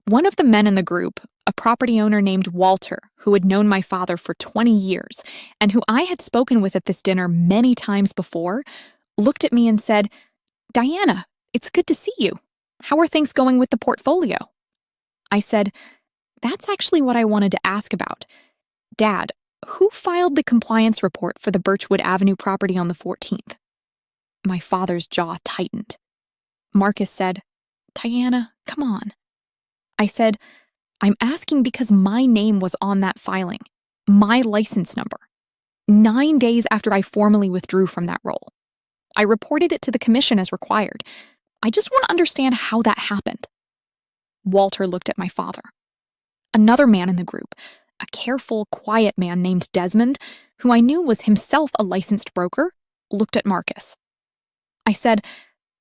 One of the men in the group, a property owner named Walter, who had known my father for 20 years, and who I had spoken with at this dinner many times before, looked at me and said, "Diana, it's good to see you. How are things going with the portfolio?" I said, "That's actually what I wanted to ask about. Dad, who filed the compliance report for the Birchwood Avenue property on the 14th? My father's jaw tightened. Marcus said, "Diana, come on." I said, "I'm asking because my name was on that filing, my license number, 9 days after I formally withdrew from that role. I reported it to the commission as required. I just want to understand how that happened." Walter looked at my father. Another man in the group, a careful, quiet man named Desmond, who I knew was himself a licensed broker, looked at Marcus. I said,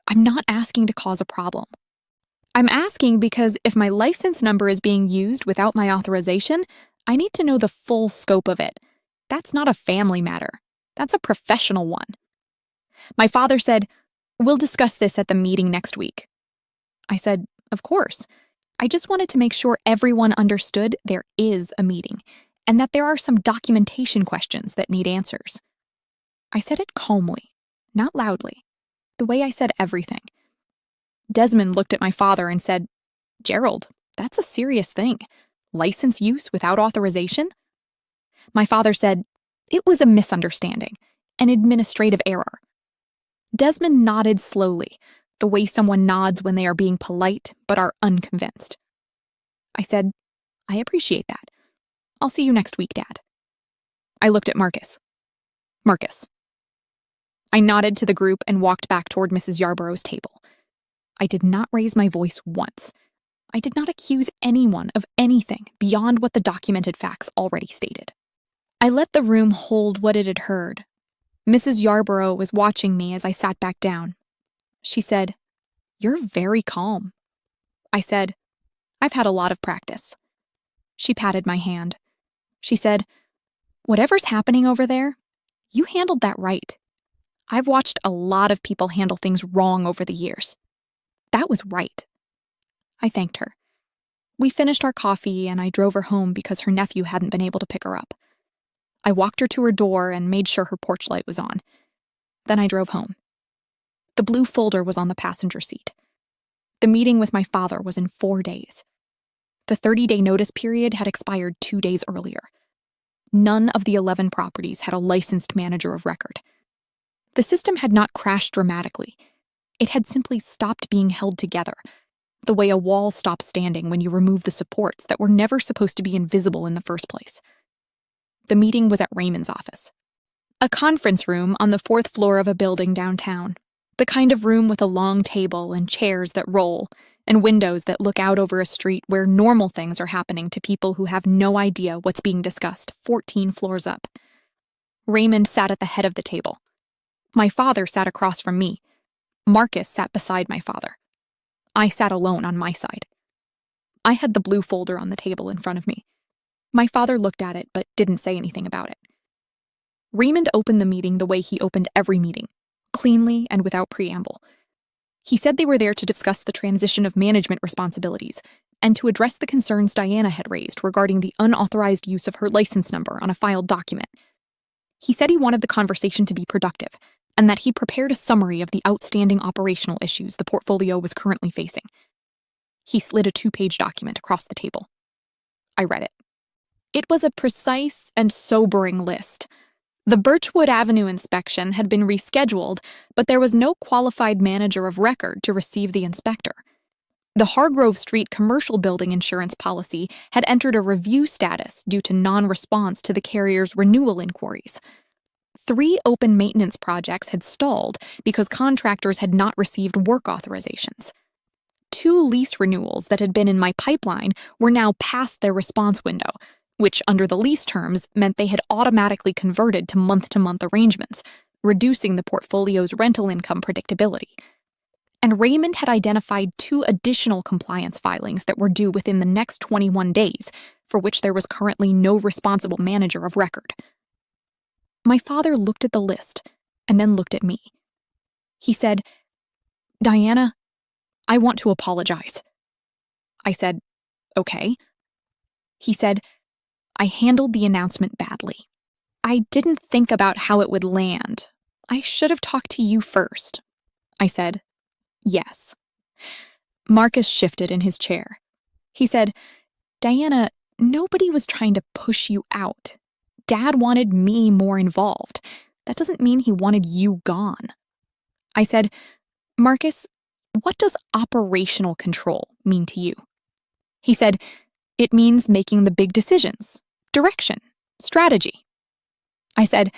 "I'm not asking to cause a problem. I'm asking because if my license number is being used without my authorization, I need to know the full scope of it. That's not a family matter. That's a professional one." My father said, "We'll discuss this at the meeting next week." I said, "Of course. I just wanted to make sure everyone understood there is a meeting and that there are some documentation questions that need answers." I said it calmly, not loudly, the way I said everything. Desmond looked at my father and said, "Gerald, that's a serious thing. License use without authorization?" My father said, "It was a misunderstanding, an administrative error." Desmond nodded slowly, the way someone nods when they are being polite but are unconvinced. I said, "I appreciate that. I'll see you next week, Dad." I looked at Marcus. "Marcus." I nodded to the group and walked back toward Mrs. Yarborough's table. I did not raise my voice once. I did not accuse anyone of anything beyond what the documented facts already stated. I let the room hold what it had heard. Mrs. Yarborough was watching me as I sat back down. She said, "You're very calm." I said, "I've had a lot of practice." She patted my hand. She said, "Whatever's happening over there, you handled that right. I've watched a lot of people handle things wrong over the years. That was right." I thanked her. We finished our coffee and I drove her home because her nephew hadn't been able to pick her up. I walked her to her door and made sure her porch light was on. Then I drove home. The blue folder was on the passenger seat. The meeting with my father was in 4 days. The 30-day notice period had expired 2 days earlier. None of the 11 properties had a licensed manager of record. The system had not crashed dramatically. It had simply stopped being held together, the way a wall stops standing when you remove the supports that were never supposed to be invisible in the first place. The meeting was at Raymond's office. A conference room on the 4th floor of a building downtown. The kind of room with a long table and chairs that roll, and windows that look out over a street where normal things are happening to people who have no idea what's being discussed 14 floors up. Raymond sat at the head of the table. My father sat across from me. Marcus sat beside my father. I sat alone on my side. I had the blue folder on the table in front of me. My father looked at it but didn't say anything about it. Raymond opened the meeting the way he opened every meeting, cleanly and without preamble. He said they were there to discuss the transition of management responsibilities and to address the concerns Diana had raised regarding the unauthorized use of her license number on a filed document. He said he wanted the conversation to be productive and that he prepared a summary of the outstanding operational issues the portfolio was currently facing. He slid a 2-page document across the table. I read it. It was a precise and sobering list. The Birchwood Avenue inspection had been rescheduled, but there was no qualified manager of record to receive the inspector. The Hargrove Street commercial building insurance policy had entered a review status due to non-response to the carrier's renewal inquiries. 3 open maintenance projects had stalled because contractors had not received work authorizations. 2 lease renewals that had been in my pipeline were now past their response window, which under the lease terms meant they had automatically converted to month-to-month arrangements, reducing the portfolio's rental income predictability. And Raymond had identified 2 additional compliance filings that were due within the next 21 days, for which there was currently no responsible manager of record. My father looked at the list and then looked at me. He said, "Diana, I want to apologize." I said, "Okay." He said, "I handled the announcement badly. I didn't think about how it would land. I should have talked to you first." I said, "Yes." Marcus shifted in his chair. He said, "Diana, nobody was trying to push you out. Dad wanted me more involved. That doesn't mean he wanted you gone." I said, "Marcus, what does operational control mean to you?" He said, "It means making the big decisions, direction, strategy." I said,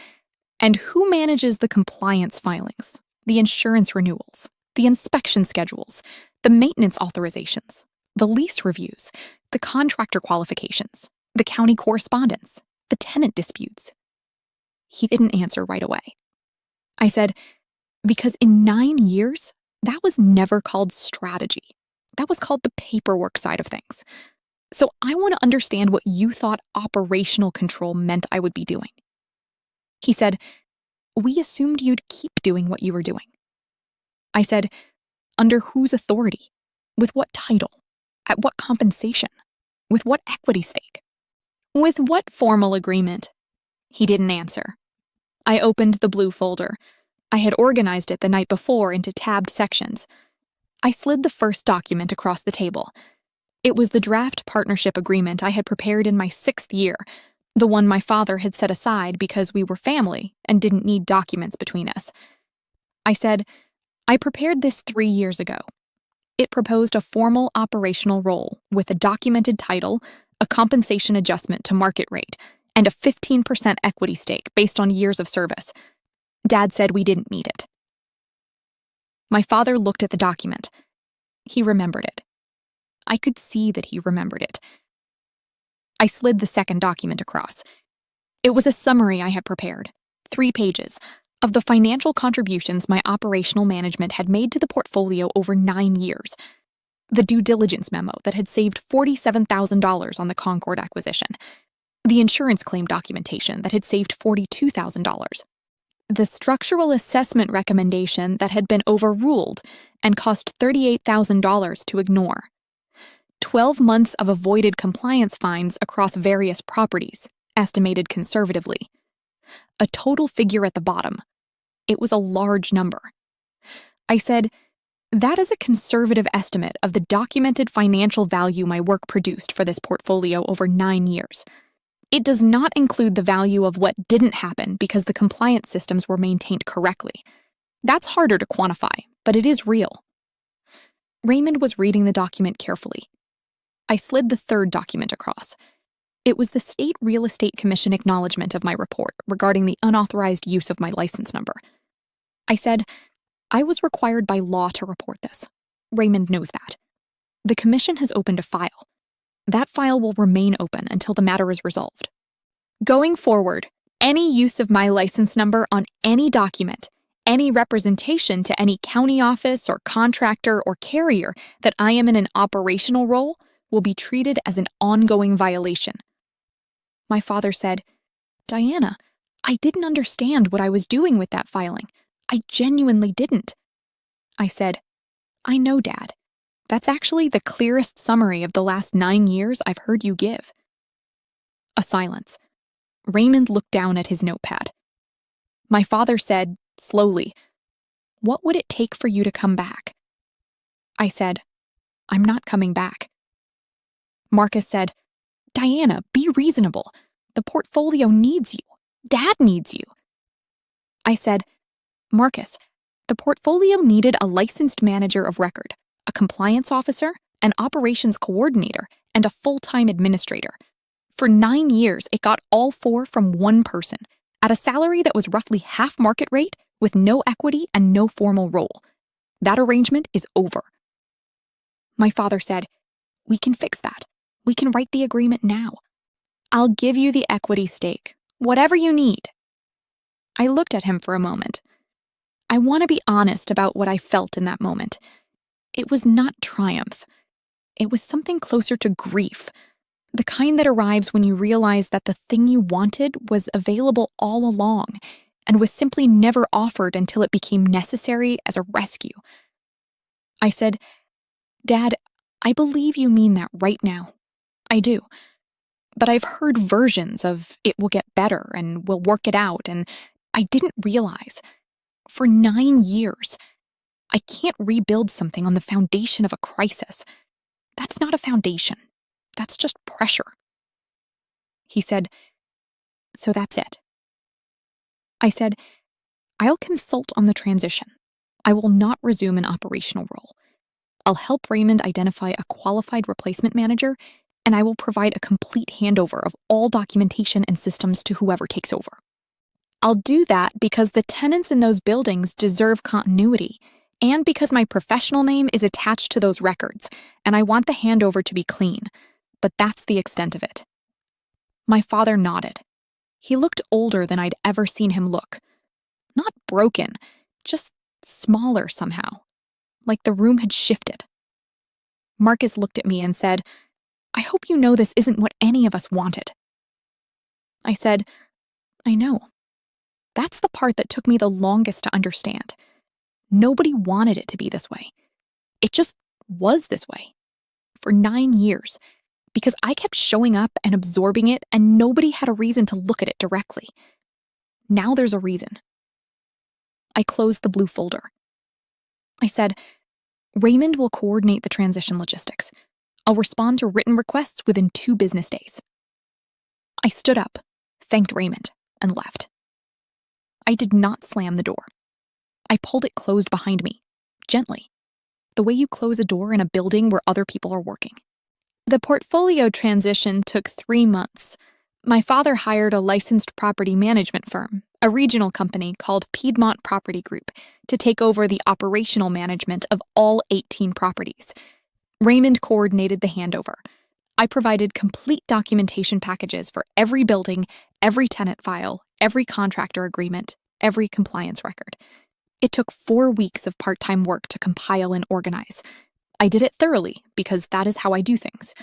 "And who manages the compliance filings, the insurance renewals, the inspection schedules, the maintenance authorizations, the lease reviews, the contractor qualifications, the county correspondence, the tenant disputes?" He didn't answer right away. I said, "Because in 9 years, that was never called strategy. That was called the paperwork side of things. So I want to understand what you thought operational control meant I would be doing." He said, "We assumed you'd keep doing what you were doing." I said, "Under whose authority? With what title? At what compensation? With what equity stake? With what formal agreement?" He didn't answer. I opened the blue folder. I had organized it the night before into tabbed sections. I slid the first document across the table. It was the draft partnership agreement I had prepared in my 6th year, the one my father had set aside because we were family and didn't need documents between us. I said, "I prepared this 3 years ago. It proposed a formal operational role with a documented title, a compensation adjustment to market rate, and a 15% equity stake based on years of service. Dad said we didn't need it." My father looked at the document. He remembered it. I could see that he remembered it. I slid the second document across. It was a summary I had prepared, 3 pages, of the financial contributions my operational management had made to the portfolio over 9 years. The due diligence memo that had saved $47,000 on the Concord acquisition. The insurance claim documentation that had saved $42,000. The structural assessment recommendation that had been overruled and cost $38,000 to ignore. 12 months of avoided compliance fines across various properties, estimated conservatively. A total figure at the bottom. It was a large number. I said, "That is a conservative estimate of the documented financial value my work produced for this portfolio over 9 years. It does not include the value of what didn't happen because the compliance systems were maintained correctly. That's harder to quantify, but it is real." Raymond was reading the document carefully. I slid the third document across. It was the State Real Estate Commission acknowledgement of my report regarding the unauthorized use of my license number. I said, "I was required by law to report this. Raymond knows that. The commission has opened a file. That file will remain open until the matter is resolved. Going forward, any use of my license number on any document, any representation to any county office or contractor or carrier that I am in an operational role will be treated as an ongoing violation. My father said, "Diana, I didn't understand what I was doing with that filing. I genuinely didn't." I said, "I know, Dad. That's actually the clearest summary of the last 9 years I've heard you give." A silence. Raymond looked down at his notepad. My father said, slowly, "What would it take for you to come back?" I said, "I'm not coming back." Marcus said, "Diana, be reasonable. The portfolio needs you. Dad needs you." I said, "Marcus, the portfolio needed a licensed manager of record, a compliance officer, an operations coordinator, and a full-time administrator. For 9 years, it got all 4 from one person, at a salary that was roughly half market rate, with no equity and no formal role. That arrangement is over." My father said, "We can fix that. We can write the agreement now. I'll give you the equity stake, whatever you need." I looked at him for a moment. I want to be honest about what I felt in that moment. It was not triumph. It was something closer to grief, the kind that arrives when you realize that the thing you wanted was available all along and was simply never offered until it became necessary as a rescue. I said, "Dad, I believe you mean that right now. I do. But I've heard versions of it will get better and we'll work it out, and I didn't realize. For 9 years, I can't rebuild something on the foundation of a crisis. That's not a foundation. That's just pressure." He said, "So that's it." I said, "I'll consult on the transition. I will not resume an operational role. I'll help Raymond identify a qualified replacement manager, and I will provide a complete handover of all documentation and systems to whoever takes over. I'll do that because the tenants in those buildings deserve continuity, and because my professional name is attached to those records, and I want the handover to be clean. But that's the extent of it." My father nodded. He looked older than I'd ever seen him look. Not broken, just smaller somehow, like the room had shifted. Marcus looked at me and said, "I hope you know this isn't what any of us wanted." I said, "I know. That's the part that took me the longest to understand. Nobody wanted it to be this way. It just was this way. For 9 years. Because I kept showing up and absorbing it, and nobody had a reason to look at it directly. Now there's a reason." I closed the blue folder. I said, "Raymond will coordinate the transition logistics. I'll respond to written requests within 2 business days." I stood up, thanked Raymond, and left. I did not slam the door. I pulled it closed behind me, gently, the way you close a door in a building where other people are working. The portfolio transition took 3 months. My father hired a licensed property management firm, a regional company called Piedmont Property Group, to take over the operational management of all 18 properties. Raymond coordinated the handover. I provided complete documentation packages for every building, every tenant file, every contractor agreement, every compliance record. It took 4 weeks of part-time work to compile and organize. I did it thoroughly because that is how I do things.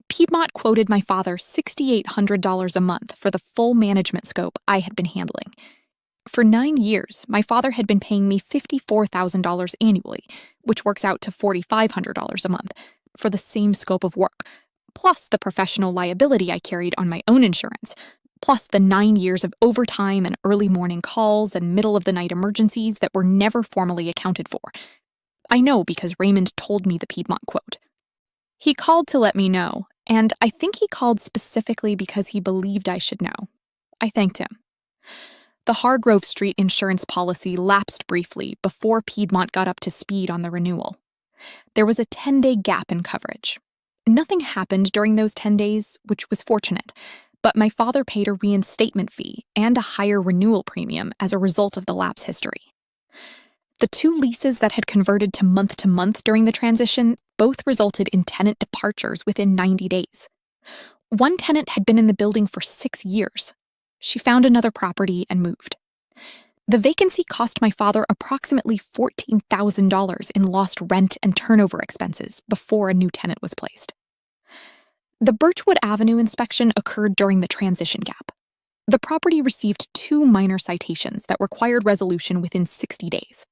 Piedmont quoted my father $6,800 a month for the full management scope I had been handling. For 9 years, my father had been paying me $54,000 annually, which works out to $4,500 a month, for the same scope of work, plus the professional liability I carried on my own insurance, plus the 9 years of overtime and early morning calls and middle-of-the-night emergencies that were never formally accounted for. I know because Raymond told me the Piedmont quote. He called to let me know, and I think he called specifically because he believed I should know. I thanked him. The Hargrove Street insurance policy lapsed briefly before Piedmont got up to speed on the renewal. There was a 10-day gap in coverage. Nothing happened during those 10 days, which was fortunate, but my father paid a reinstatement fee and a higher renewal premium as a result of the lapse history. The 2 leases that had converted to month during the transition both resulted in tenant departures within 90 days. One tenant had been in the building for 6 years. She found another property and moved. The vacancy cost my father approximately $14,000 in lost rent and turnover expenses before a new tenant was placed. The Birchwood Avenue inspection occurred during the transition gap. The property received 2 minor citations that required resolution within 60 days.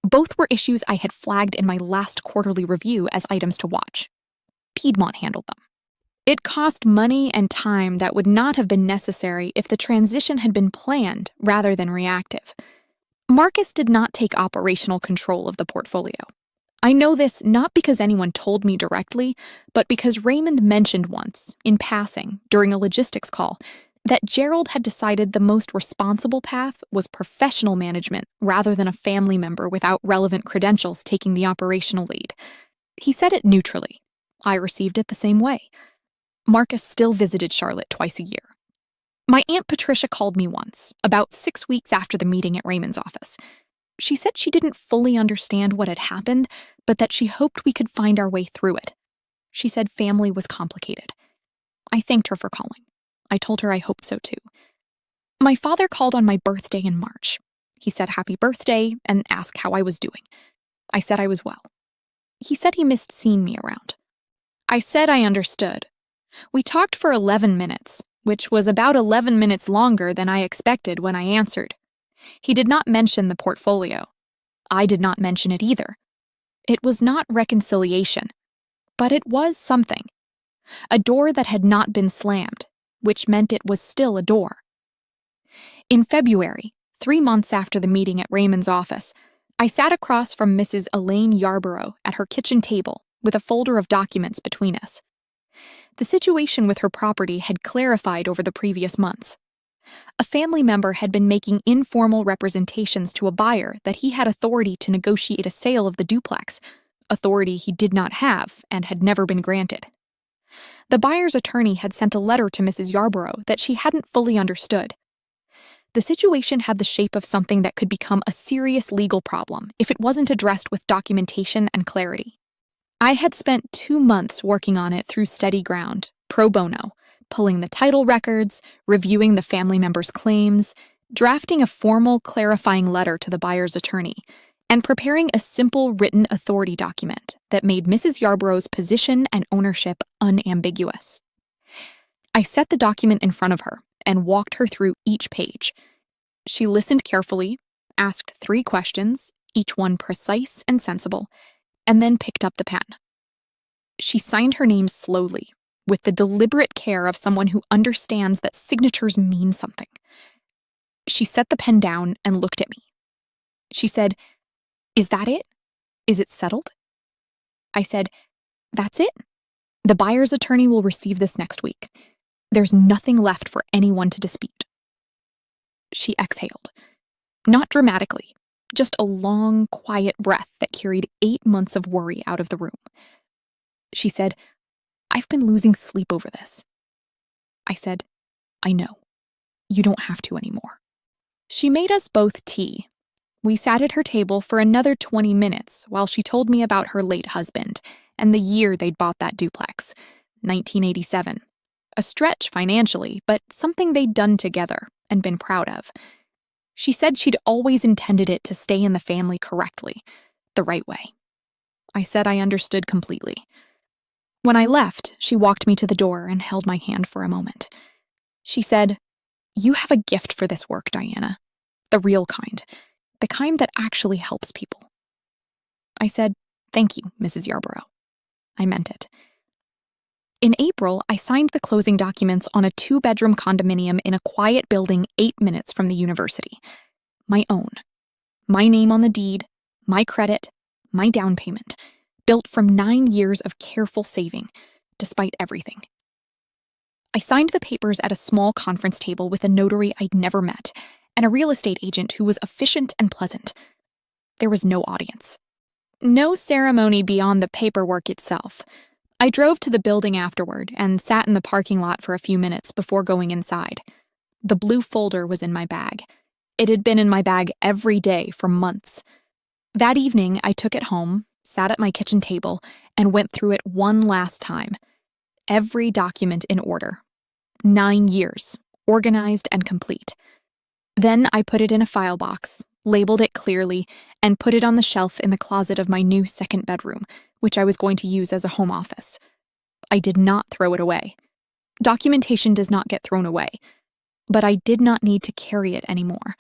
Both were issues I had flagged in my last quarterly review as items to watch. Piedmont handled them. It cost money and time that would not have been necessary if the transition had been planned rather than reactive. Marcus did not take operational control of the portfolio. I know this not because anyone told me directly, but because Raymond mentioned once, in passing, during a logistics call, that Gerald had decided the most responsible path was professional management rather than a family member without relevant credentials taking the operational lead. He said it neutrally. I received it the same way. Marcus still visited Charlotte twice a year. My Aunt Patricia called me once, about 6 weeks after the meeting at Raymond's office. She said she didn't fully understand what had happened, but that she hoped we could find our way through it. She said family was complicated. I thanked her for calling. I told her I hoped so too. My father called on my birthday in March. He said happy birthday and asked how I was doing. I said I was well. He said he missed seeing me around. I said I understood. We talked for 11 minutes, which was about 11 minutes longer than I expected when I answered. He did not mention the portfolio. I did not mention it either. It was not reconciliation, but it was something. A door that had not been slammed, which meant it was still a door. In February, 3 months after the meeting at Raymond's office, I sat across from Mrs. Elaine Yarborough at her kitchen table with a folder of documents between us. The situation with her property had clarified over the previous months. A family member had been making informal representations to a buyer that he had authority to negotiate a sale of the duplex, authority he did not have and had never been granted. The buyer's attorney had sent a letter to Mrs. Yarborough that she hadn't fully understood. The situation had the shape of something that could become a serious legal problem if it wasn't addressed with documentation and clarity. I had spent 2 months working on it through steady ground, pro bono, pulling the title records, reviewing the family member's claims, drafting a formal clarifying letter to the buyer's attorney, and preparing a simple written authority document that made Mrs. Yarborough's position and ownership unambiguous. I set the document in front of her and walked her through each page. She listened carefully, asked 3 questions, each one precise and sensible, and then picked up the pen. She signed her name slowly, with the deliberate care of someone who understands that signatures mean something. She set the pen down and looked at me. She said, "Is that it? Is it settled?" I said, "That's it. The buyer's attorney will receive this next week. There's nothing left for anyone to dispute." She exhaled. Not dramatically, just a long, quiet breath that carried 8 months of worry out of the room. She said, "I've been losing sleep over this." I said, "I know. You don't have to anymore." She made us both tea. We sat at her table for another 20 minutes while she told me about her late husband and the year they'd bought that duplex, 1987. A stretch financially, but something they'd done together and been proud of. She said she'd always intended it to stay in the family correctly, the right way. I said I understood completely. When I left, she walked me to the door and held my hand for a moment. She said, "You have a gift for this work, Diana. The real kind. The kind that actually helps people." I said, "Thank you, Mrs. Yarborough." I meant it. In April, I signed the closing documents on a 2-bedroom condominium in a quiet building 8 minutes from the university. My own. My name on the deed, my credit, my down payment, built from 9 years of careful saving, despite everything. I signed the papers at a small conference table with a notary I'd never met, and a real estate agent who was efficient and pleasant. There was no audience. No ceremony beyond the paperwork itself. I drove to the building afterward and sat in the parking lot for a few minutes before going inside. The blue folder was in my bag. It had been in my bag every day for months. That evening, I took it home, sat at my kitchen table, and went through it one last time. Every document in order. 9 years, organized and complete. Then I put it in a file box, labeled it clearly, and put it on the shelf in the closet of my new 2nd bedroom, which I was going to use as a home office. I did not throw it away. Documentation does not get thrown away, but I did not need to carry it anymore.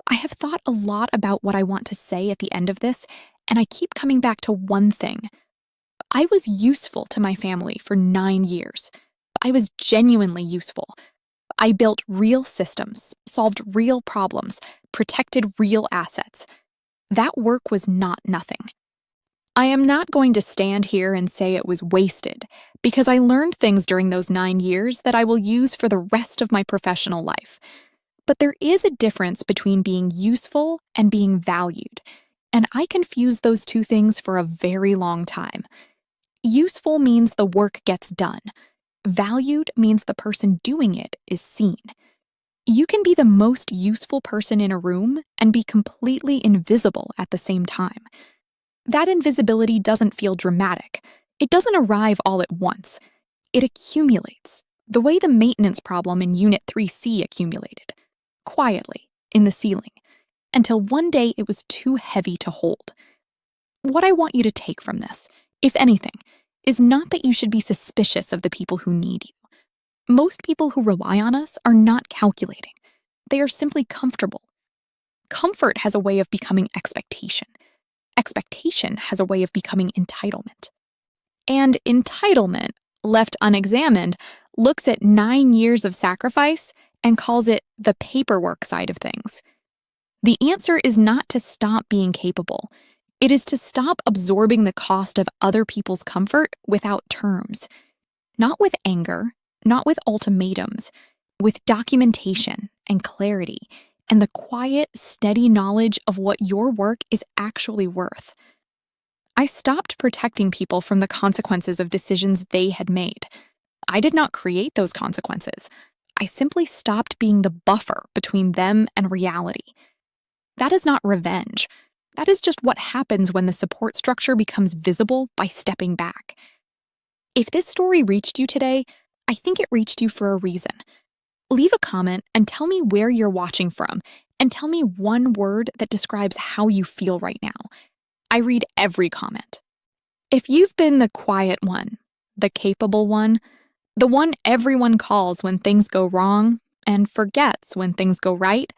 I have thought a lot about what I want to say at the end of this, and I keep coming back to one thing. I was useful to my family for 9 years. I was genuinely useful. I built real systems, solved real problems, protected real assets. That work was not nothing. I am not going to stand here and say it was wasted, because I learned things during those 9 years that I will use for the rest of my professional life. But there is a difference between being useful and being valued, and I confused those two things for a very long time. Useful means the work gets done. Valued means the person doing it is seen. You can be the most useful person in a room and be completely invisible at the same time. That invisibility doesn't feel dramatic. It doesn't arrive all at once. It accumulates, the way the maintenance problem in Unit 3C accumulated, quietly, in the ceiling, until one day it was too heavy to hold. What I want you to take from this, if anything, is not that you should be suspicious of the people who need you. Most people who rely on us are not calculating. They are simply comfortable. Comfort has a way of becoming expectation. Expectation has a way of becoming entitlement. And entitlement, left unexamined, looks at 9 years of sacrifice and calls it the paperwork side of things. The answer is not to stop being capable. It is to stop absorbing the cost of other people's comfort without terms. Not with anger, not with ultimatums, with documentation and clarity and the quiet, steady knowledge of what your work is actually worth. I stopped protecting people from the consequences of decisions they had made. I did not create those consequences. I simply stopped being the buffer between them and reality. That is not revenge. That is just what happens when the support structure becomes visible by stepping back. If this story reached you today, I think it reached you for a reason. Leave a comment and tell me where you're watching from, and tell me one word that describes how you feel right now. I read every comment. If you've been the quiet one, the capable one, the one everyone calls when things go wrong and forgets when things go right,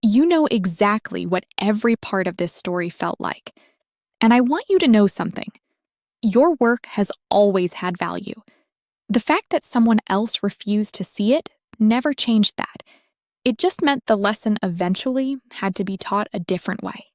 you know exactly what every part of this story felt like. And I want you to know something. Your work has always had value. The fact that someone else refused to see it never changed that. It just meant the lesson eventually had to be taught a different way.